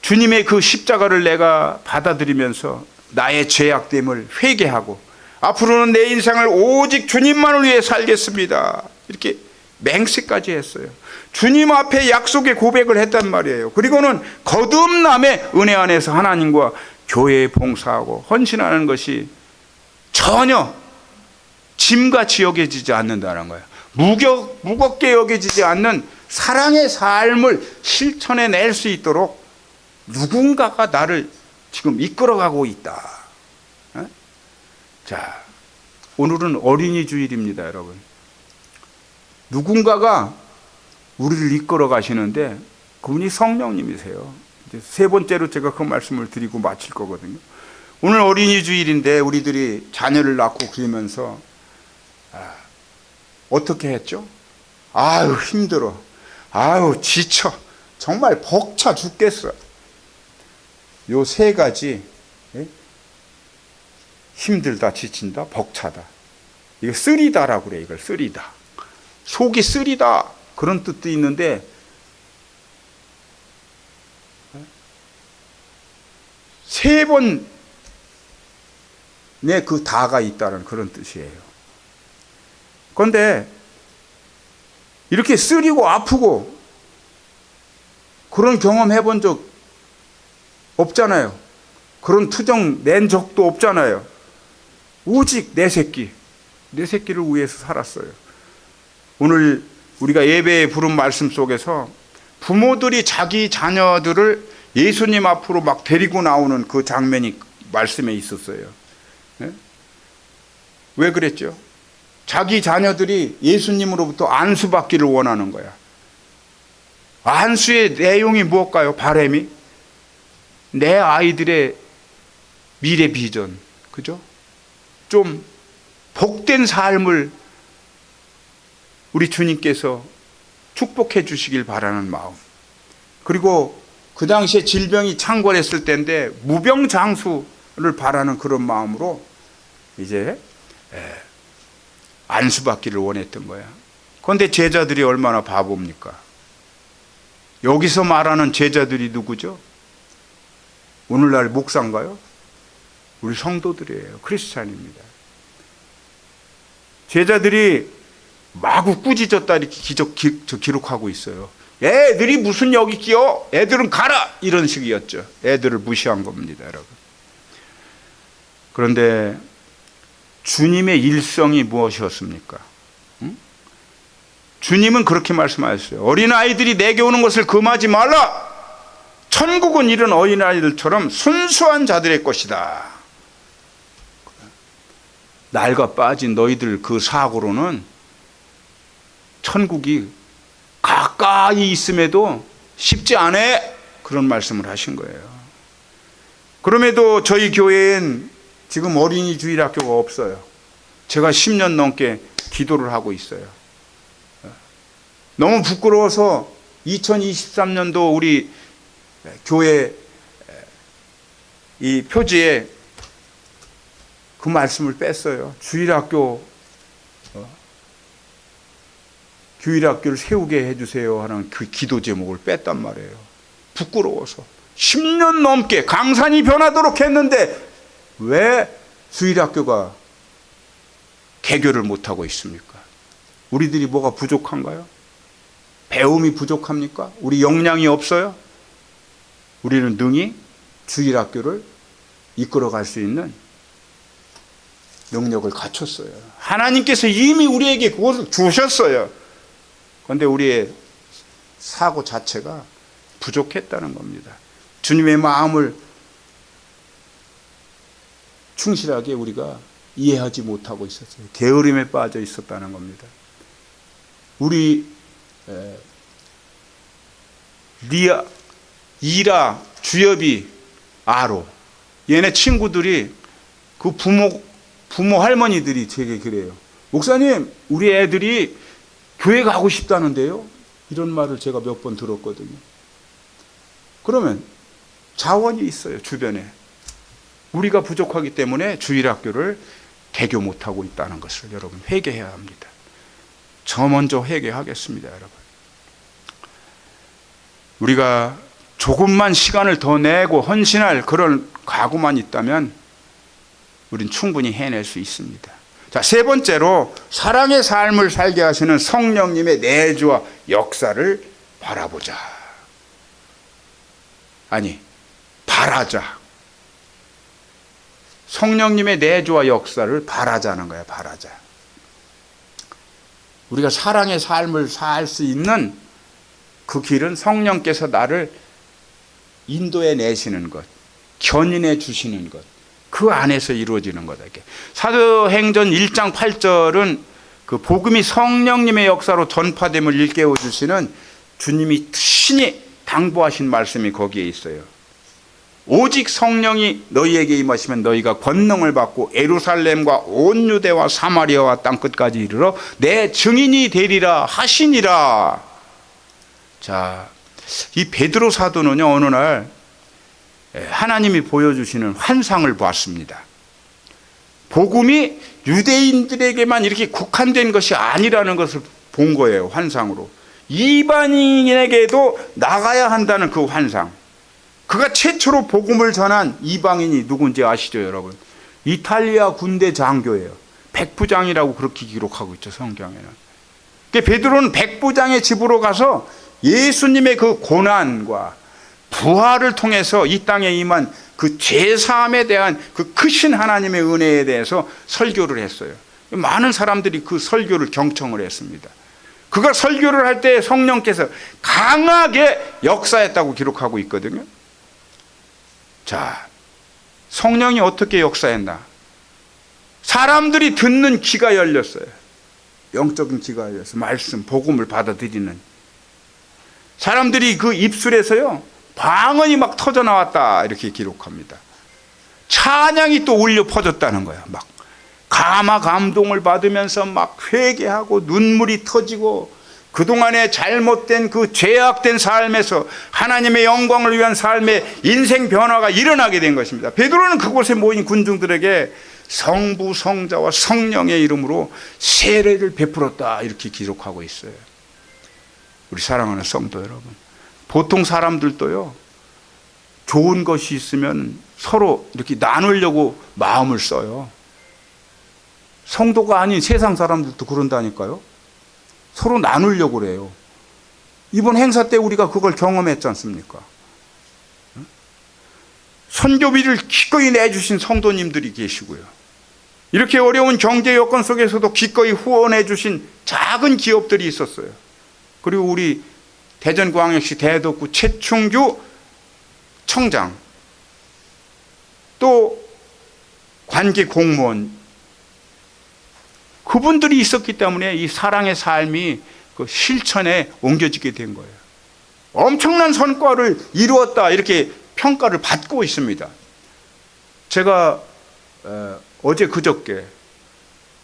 주님의 그 십자가를 내가 받아들이면서 나의 죄악됨을 회개하고 앞으로는 내 인생을 오직 주님만을 위해 살겠습니다. 이렇게 맹세까지 했어요. 주님 앞에 약속의 고백을 했단 말이에요. 그리고는 거듭남의 은혜 안에서 하나님과 교회에 봉사하고 헌신하는 것이 전혀 짐같이 여겨지지 않는다는 거예요. 무겁게 여겨지지 않는 사랑의 삶을 실천해낼 수 있도록 누군가가 나를 지금 이끌어가고 있다. 자, 오늘은 어린이 주일입니다, 여러분. 누군가가 우리를 이끌어 가시는데 그분이 성령님이세요. 이제 세 번째로 제가 그 말씀을 드리고 마칠 거거든요. 오늘 어린이 주일인데 우리들이 자녀를 낳고 그러면서 어떻게 했죠? 아유 힘들어, 아유 지쳐, 정말 벅차 죽겠어. 요 세 가지, 힘들다, 지친다, 벅차다. 이거 쓰리다라고 그래. 이걸 쓰리다. 속이 쓰리다 그런 뜻도 있는데 세 번의 그 다가 있다는 그런 뜻이에요. 그런데 이렇게 쓰리고 아프고 그런 경험 해본 적 없잖아요. 그런 투정 낸 적도 없잖아요. 오직 내 새끼를 위해서 살았어요. 오늘 우리가 예배에 부른 말씀 속에서 부모들이 자기 자녀들을 예수님 앞으로 막 데리고 나오는 그 장면이 말씀에 있었어요. 왜 그랬죠? 자기 자녀들이 예수님으로부터 안수받기를 원하는 거야. 안수의 내용이 무엇일까요? 바람이 내 아이들의 미래 비전, 그죠? 좀 복된 삶을 우리 주님께서 축복해 주시길 바라는 마음. 그리고 그 당시에 질병이 창궐했을 때인데 무병장수를 바라는 그런 마음으로 이제 안수받기를 원했던 거야. 그런데 제자들이 얼마나 바보입니까? 여기서 말하는 제자들이 누구죠? 오늘날 목사인가요? 우리 성도들이에요. 크리스찬입니다. 제자들이 마구 꾸짖었다 이렇게 기록하고 있어요. 애들이 무슨 여기 끼어? 애들은 가라! 이런 식이었죠. 애들을 무시한 겁니다, 여러분. 그런데 주님의 일성이 무엇이었습니까? 주님은 그렇게 말씀하셨어요. 어린아이들이 내게 오는 것을 금하지 말라. 천국은 이런 어린아이들처럼 순수한 자들의 것이다. 낡아 빠진 너희들 그 사고로는 천국이 가까이 있음에도 쉽지 않아. 그런 말씀을 하신 거예요. 그럼에도 저희 교회엔 지금 어린이 주일학교가 없어요. 제가 10년 넘게 기도를 하고 있어요. 너무 부끄러워서 2023년도 우리 교회 이 표지에 그 말씀을 뺐어요. 주일학교를 세우게 해주세요 하는 그 기도 제목을 뺐단 말이에요. 부끄러워서 10년 넘게 강산이 변하도록 했는데 왜 주일학교가 개교를 못하고 있습니까? 우리들이 뭐가 부족한가요? 배움이 부족합니까? 우리 역량이 없어요? 우리는 능히 주일학교를 이끌어갈 수 있는 능력을 갖췄어요. 하나님께서 이미 우리에게 그것을 주셨어요. 그런데 우리의 사고 자체가 부족했다는 겁니다. 주님의 마음을 충실하게 우리가 이해하지 못하고 있었어요. 게으름에 빠져 있었다는 겁니다. 우리 이라, 주엽이, 아로 얘네 친구들이 그 부모 할머니들이 제게 그래요. 목사님, 우리 애들이 교회 가고 싶다는데요. 이런 말을 제가 몇 번 들었거든요. 그러면 자원이 있어요, 주변에. 우리가 부족하기 때문에 주일학교를 개교 못하고 있다는 것을 여러분 회개해야 합니다. 저 먼저 회개하겠습니다, 여러분. 우리가 조금만 시간을 더 내고 헌신할 그런 각오만 있다면 우린 충분히 해낼 수 있습니다. 자, 세 번째로 사랑의 삶을 살게 하시는 성령님의 내주와 역사를 바라보자. 아니, 바라자. 성령님의 내주와 역사를 바라자는 거야, 바라자. 우리가 사랑의 삶을 살 수 있는 그 길은 성령께서 나를 인도해 내시는 것, 견인해 주시는 것, 그 안에서 이루어지는 거다. 사도행전 1장 8절은 그 복음이 성령님의 역사로 전파됨을 일깨워 주시는 주님이 친히 당부하신 말씀이 거기에 있어요. 오직 성령이 너희에게 임하시면 너희가 권능을 받고 예루살렘과 온 유대와 사마리아와 땅끝까지 이르러 내 증인이 되리라 하시니라. 자, 이 베드로 사도는요, 어느 날 하나님이 보여주시는 환상을 보았습니다. 복음이 유대인들에게만 이렇게 국한된 것이 아니라는 것을 본 거예요, 환상으로. 이방인에게도 나가야 한다는 그 환상. 그가 최초로 복음을 전한 이방인이 누군지 아시죠, 여러분? 이탈리아 군대 장교예요. 백부장이라고 그렇게 기록하고 있죠, 성경에는. 베드로는 백부장의 집으로 가서 예수님의 그 고난과 부활을 통해서 이 땅에 임한 그 죄사함에 대한 그 크신 하나님의 은혜에 대해서 설교를 했어요. 많은 사람들이 그 설교를 경청을 했습니다. 그가 설교를 할 때 성령께서 강하게 역사했다고 기록하고 있거든요. 자, 성령이 어떻게 역사했나? 사람들이 듣는 귀가 열렸어요. 영적인 귀가 열렸어요. 말씀, 복음을 받아들이는. 사람들이 그 입술에서요, 방언이 막 터져 나왔다, 이렇게 기록합니다. 찬양이 또 울려 퍼졌다는 거야. 막 감화 감동을 받으면서 막 회개하고 눈물이 터지고 그동안의 잘못된 그 죄악된 삶에서 하나님의 영광을 위한 삶의 인생 변화가 일어나게 된 것입니다. 베드로는 그곳에 모인 군중들에게 성부, 성자와 성령의 이름으로 세례를 베풀었다, 이렇게 기록하고 있어요. 우리 사랑하는 성도 여러분, 보통 사람들도요, 좋은 것이 있으면 서로 이렇게 나누려고 마음을 써요. 성도가 아닌 세상 사람들도 그런다니까요. 서로 나누려고 그래요. 이번 행사 때 우리가 그걸 경험했지 않습니까? 선교비를 기꺼이 내주신 성도님들이 계시고요. 이렇게 어려운 경제 여건 속에서도 기꺼이 후원해 주신 작은 기업들이 있었어요. 그리고 우리 대전광역시 대덕구 최충규 청장, 또 관계 공무원, 그분들이 있었기 때문에 이 사랑의 삶이 그 실천에 옮겨지게 된 거예요. 엄청난 성과를 이루었다, 이렇게 평가를 받고 있습니다. 제가 어제 그저께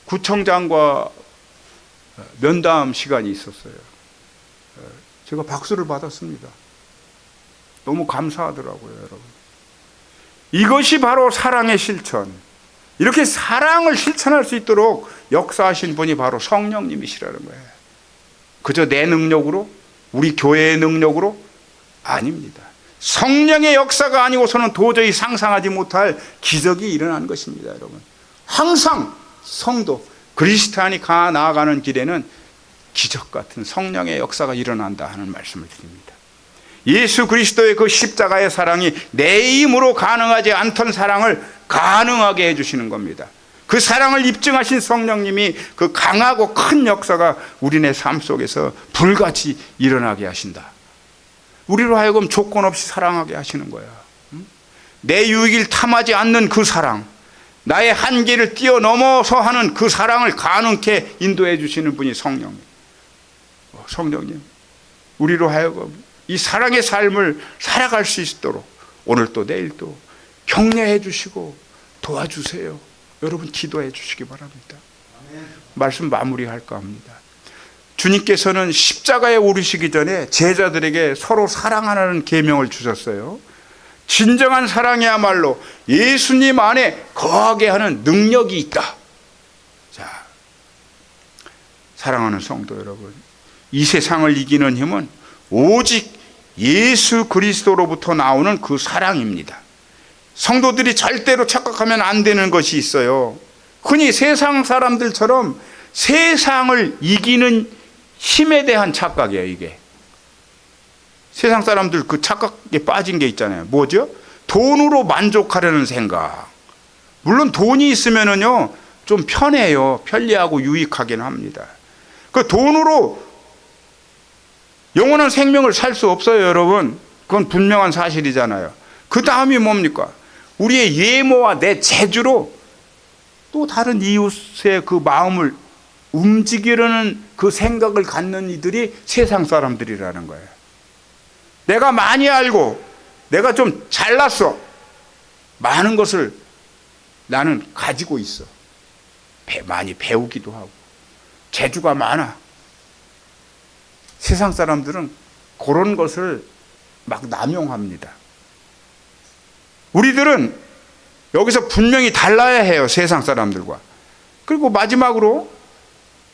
구청장과 면담 시간이 있었어요. 제가 박수를 받았습니다. 너무 감사하더라고요, 여러분. 이것이 바로 사랑의 실천. 이렇게 사랑을 실천할 수 있도록 역사하신 분이 바로 성령님이시라는 거예요. 그저 내 능력으로, 우리 교회의 능력으로 아닙니다. 성령의 역사가 아니고서는 도저히 상상하지 못할 기적이 일어난 것입니다, 여러분. 항상 성도, 그리스도인이 나아가는 길에는 기적 같은 성령의 역사가 일어난다 하는 말씀을 드립니다. 예수 그리스도의 그 십자가의 사랑이 내 힘으로 가능하지 않던 사랑을 가능하게 해주시는 겁니다. 그 사랑을 입증하신 성령님이 그 강하고 큰 역사가 우리네 삶 속에서 불같이 일어나게 하신다. 우리로 하여금 조건 없이 사랑하게 하시는 거야. 내 유익을 탐하지 않는 그 사랑, 나의 한계를 뛰어넘어서 하는 그 사랑을 가능케 인도해 주시는 분이 성령님. 성령님, 우리로 하여금 이 사랑의 삶을 살아갈 수 있도록 오늘 또 내일 또 격려해 주시고 도와주세요. 여러분 기도해 주시기 바랍니다. 말씀 마무리할까 합니다. 주님께서는 십자가에 오르시기 전에 제자들에게 서로 사랑하라는 계명을 주셨어요. 진정한 사랑이야말로 예수님 안에 거하게 하는 능력이 있다. 자, 사랑하는 성도 여러분, 이 세상을 이기는 힘은 오직 예수 그리스도로부터 나오는 그 사랑입니다. 성도들이 절대로 착각하면 안 되는 것이 있어요. 흔히 세상 사람들처럼 세상을 이기는 힘에 대한 착각이에요, 이게. 세상 사람들 그 착각에 빠진 게 있잖아요. 뭐죠? 돈으로 만족하려는 생각. 물론 돈이 있으면은요, 좀 편해요. 편리하고 유익하긴 합니다. 그 돈으로 영원한 생명을 살 수 없어요, 여러분. 그건 분명한 사실이잖아요. 그 다음이 뭡니까? 우리의 예모와 내 재주로 또 다른 이웃의 그 마음을 움직이려는 그 생각을 갖는 이들이 세상 사람들이라는 거예요. 내가 많이 알고 내가 좀 잘났어. 많은 것을 나는 가지고 있어. 많이 배우기도 하고 재주가 많아. 세상 사람들은 그런 것을 막 남용합니다. 우리들은 여기서 분명히 달라야 해요, 세상 사람들과. 그리고 마지막으로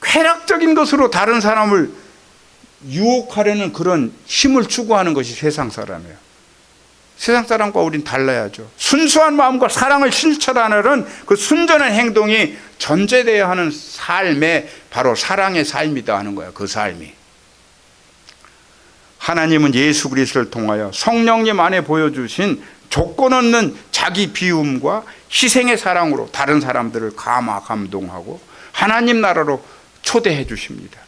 쾌락적인 것으로 다른 사람을 유혹하려는 그런 힘을 추구하는 것이 세상 사람이에요. 세상 사람과 우린 달라야죠. 순수한 마음과 사랑을 실천하는 그 순전한 행동이 전제되어야 하는 삶에 바로 사랑의 삶이다 하는 거예요. 그 삶이. 하나님은 예수 그리스도를 통하여 성령님 안에 보여주신 조건 없는 자기 비움과 희생의 사랑으로 다른 사람들을 감동하고 하나님 나라로 초대해 주십니다.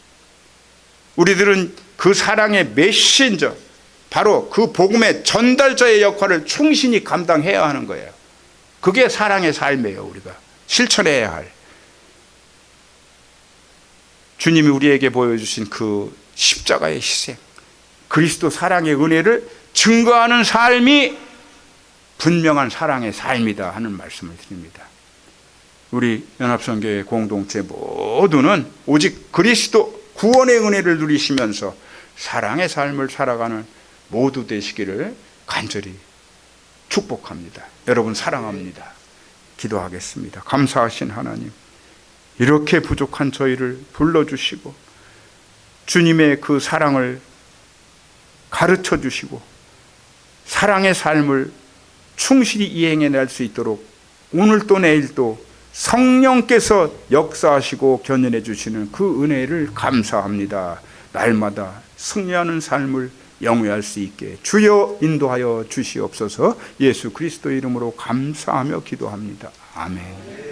우리들은 그 사랑의 메신저, 바로 그 복음의 전달자의 역할을 충실히 감당해야 하는 거예요. 그게 사랑의 삶이에요. 우리가 실천해야 할. 주님이 우리에게 보여주신 그 십자가의 희생, 그리스도 사랑의 은혜를 증거하는 삶이 분명한 사랑의 삶이다 하는 말씀을 드립니다. 우리 연합선교회 공동체 모두는 오직 그리스도 구원의 은혜를 누리시면서 사랑의 삶을 살아가는 모두 되시기를 간절히 축복합니다. 여러분 사랑합니다. 기도하겠습니다. 감사하신 하나님, 이렇게 부족한 저희를 불러주시고 주님의 그 사랑을 가르쳐 주시고 사랑의 삶을 충실히 이행해낼 수 있도록 오늘도 내일도 성령께서 역사하시고 견인해 주시는 그 은혜를 감사합니다. 날마다 승리하는 삶을 영위할 수 있게 주여 인도하여 주시옵소서. 예수 그리스도 이름으로 감사하며 기도합니다. 아멘.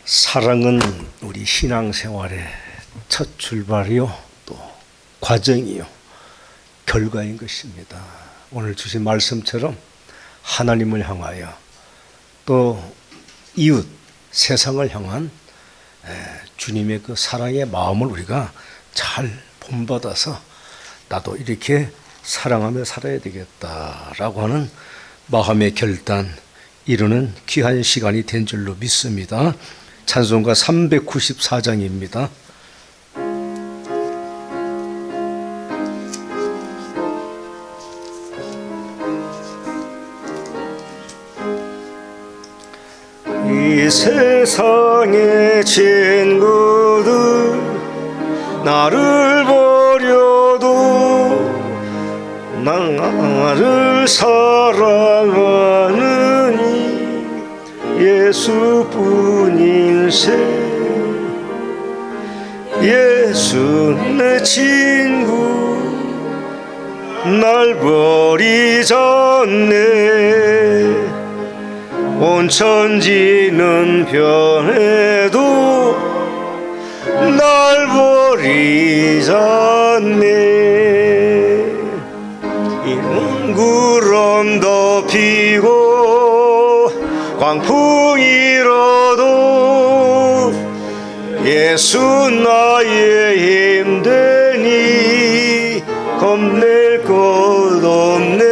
사랑은 우리 신앙생활의 첫 출발이요, 또 과정이요, 결과인 것입니다. 오늘 주신 말씀처럼 하나님을 향하여 또 이웃, 세상을 향한 주님의 그 사랑의 마음을 우리가 잘 본받아서 나도 이렇게 사랑하며 살아야 되겠다라고 하는 마음의 결단 이루는 귀한 시간이 된 줄로 믿습니다. 찬송가 394장입니다. 이 세상의 친구들 나를 버려도 나를 사랑하는 예수뿐일세. 예수 내 친구 날 버리지 않네. 온 천지는 변해도 날 버리지 않네. 이는 구름 덮이고 광풍이 일어도 예수 나의 힘되니 겁낼 것 없네.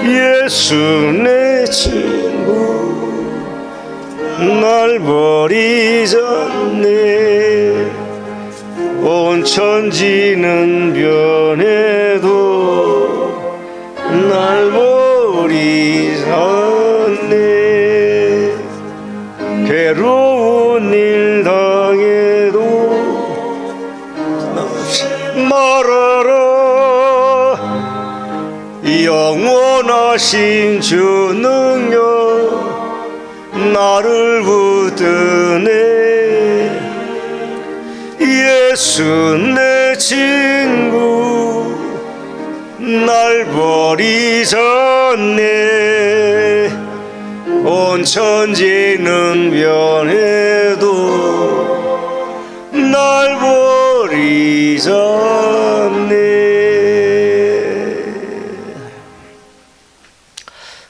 예수 내 친구 날 버리지 않네. 온 천지는 변해도 날 버리지 않네. 괴로운 일 당해도 말하라. 영원하신 주 능력 나를 붙드네. 예수 내 친구 날 버리지 않네. 온 천지는 변해도 날 버리지 않네.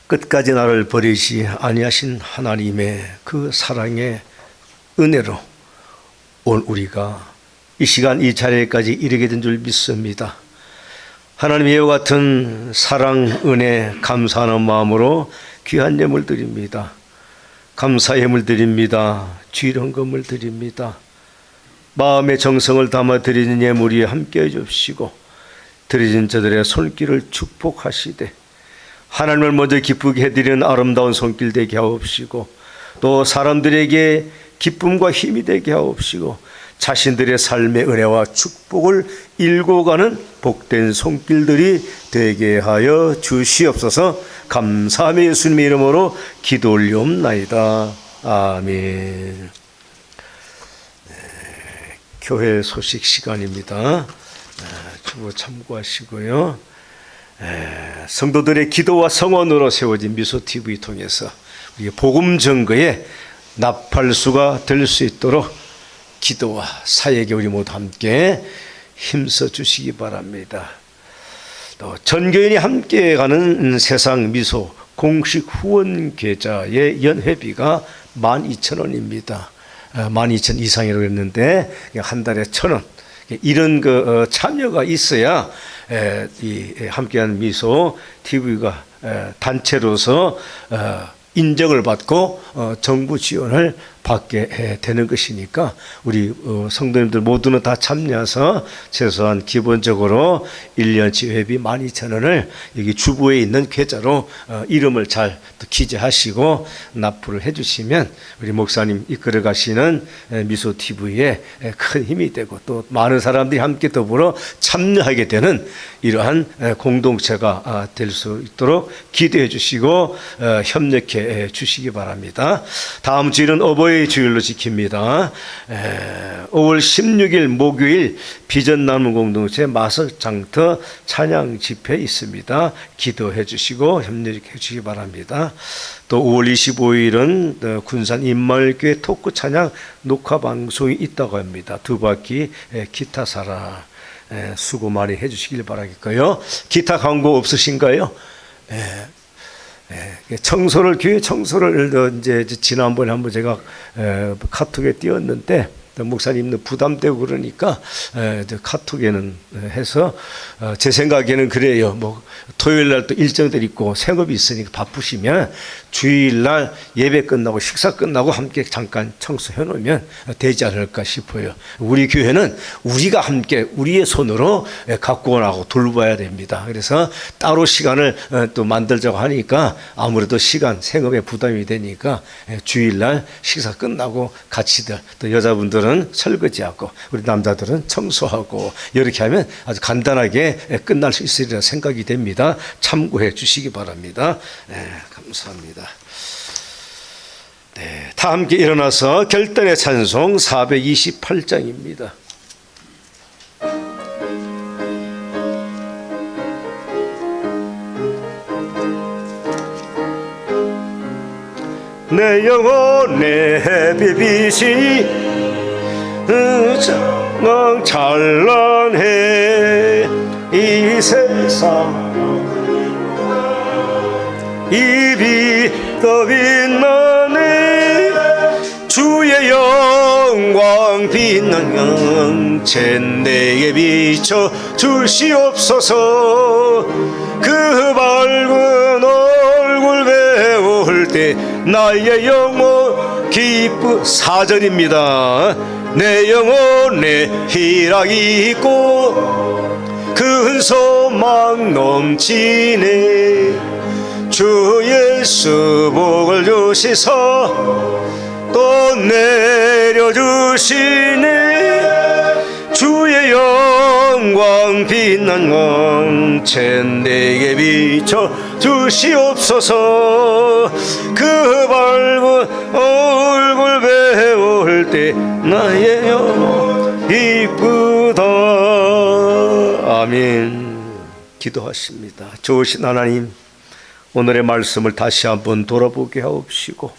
끝까지 나를 버리지 아니하신 하나님의 그 사랑의 은혜로 오늘 우리가 이 시간 이 자리까지 이르게 된 줄 믿습니다. 하나님 이와 같은 사랑, 은혜, 감사하는 마음으로 귀한 예물 드립니다. 감사 예물 드립니다. 주일헌금을 드립니다. 마음의 정성을 담아 드리는 예물이 함께해 주시고 드리는 저들의 손길을 축복하시되 하나님을 먼저 기쁘게 해드리는 아름다운 손길 되게 하옵시고 또 사람들에게 기쁨과 힘이 되게 하옵시고 자신들의 삶의 은혜와 축복을 일궈가는 복된 손길들이 되게 하여 주시옵소서. 감사하며 예수님의 이름으로 기도 올리옵나이다. 아멘. 교회 소식 시간입니다. 주보 참고하시고요. 성도들의 기도와 성원으로 세워진 미소TV 통해서 우리 복음 증거에 나팔수가 될 수 있도록 기도와 사역에 우리 모두 함께 힘써 주시기 바랍니다. 또 전교인이 함께 가는 세상 미소 공식 후원 계좌의 연회비가 12,000원입니다. 12,000 이상이라고 했는데 한 달에 1,000원. 이런 그 참여가 있어야 이 함께하는 미소 TV가 단체로서 인정을 받고 정부 지원을 받게 되는 것이니까 우리 성도님들 모두는 다 참여해서 최소한 기본적으로 1년치 회비 12,000원을 여기 주부에 있는 계좌로 이름을 잘 기재하시고 납부를 해주시면 우리 목사님 이끌어 가시는 미소TV에 큰 힘이 되고 또 많은 사람들이 함께 더불어 참여하게 되는 이러한 공동체가 될 수 있도록 기도해 주시고 협력해 주시기 바랍니다. 다음 주일은 어버이 주일로 지킵니다. 5월 16일 목요일 비전 나눔 공동체 마설장터 찬양 집회 있습니다. 기도해 주시고 협력해 주시기 바랍니다. 또 5월 25일은 군산 인마을교회 토크 찬양 녹화 방송이 있다고 합니다. 두 바퀴 기타 사라. 수고 많이 해주시길 바라겠고요. 기타 광고 없으신가요? 청소를 교회 청소를 이제 지난번에 한번 제가 카톡에 띄웠는데 목사님도 부담되고 그러니까 카톡에는 해서 제 생각에는 그래요. 뭐 토요일 날 또 일정들 있고 생업이 있으니까 바쁘시면 주일 날 예배 끝나고 식사 끝나고 함께 잠깐 청소해 놓으면 되지 않을까 싶어요. 우리 교회는 우리가 함께 우리의 손으로 갖고 나고 돌봐야 됩니다. 그래서 따로 시간을 또 만들자고 하니까 아무래도 시간 생업에 부담이 되니까 주일 날 식사 끝나고 같이들 또 여자분들은 설거지하고 우리 남자들은 청소하고 이렇게 하면 아주 간단하게 끝날 수 있으리라 생각이 됩니다. 참고해 주시기 바랍니다. 감사합니다. 다 함께 일어나서 결단의 찬송 428장입니다. 내 영혼의 빛이 찬란해 이 세상 입이 더 빛나네 주의 영광 빛나는 영체 내게 비춰 주시옵소서 그 밝은 얼굴 배울 때 나의 영혼 기쁘 4절입니다. 내 영혼에 희락이 있고 큰 소망 넘치네 주 예수 복을 주시사 또 내려주시네 주의 영광 빛난 왕체 내게 비춰 주시옵소서 그 밝은 얼굴 배울 때 나의 영혼 이쁘다. 아멘. 기도하십니다. 좋으신 하나님, 오늘의 말씀을 다시 한번 돌아보게 하옵시고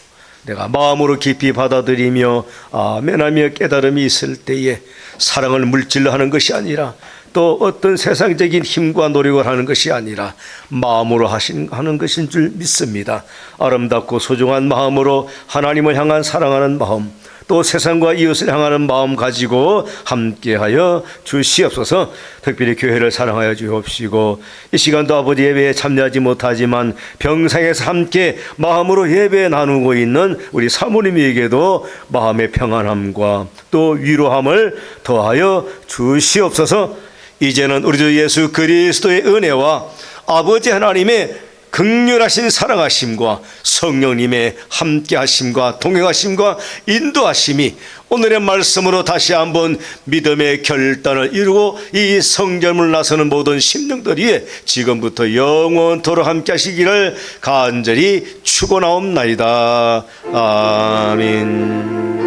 내가 마음으로 깊이 받아들이며 아멘하며 깨달음이 있을 때에 사랑을 물질로 하는 것이 아니라 또 어떤 세상적인 힘과 노력을 하는 것이 아니라 마음으로 하는 것인 줄 믿습니다. 아름답고 소중한 마음으로 하나님을 향한 사랑하는 마음, 또 세상과 이웃을 향하는 마음 가지고 함께하여 주시옵소서. 특별히 교회를 사랑하여 주옵시고 이 시간도 아버지 예배에 참여하지 못하지만 병상에서 함께 마음으로 예배 나누고 있는 우리 사모님에게도 마음의 평안함과 또 위로함을 더하여 주시옵소서. 이제는 우리 주 예수 그리스도의 은혜와 아버지 하나님의 극렬하신 사랑하심과 성령님의 함께하심과 동행하심과 인도하심이 오늘의 말씀으로 다시 한번 믿음의 결단을 이루고 이 성전을 나서는 모든 심령들 위에 지금부터 영원토록 함께하시기를 간절히 축원하옵나이다. 아멘.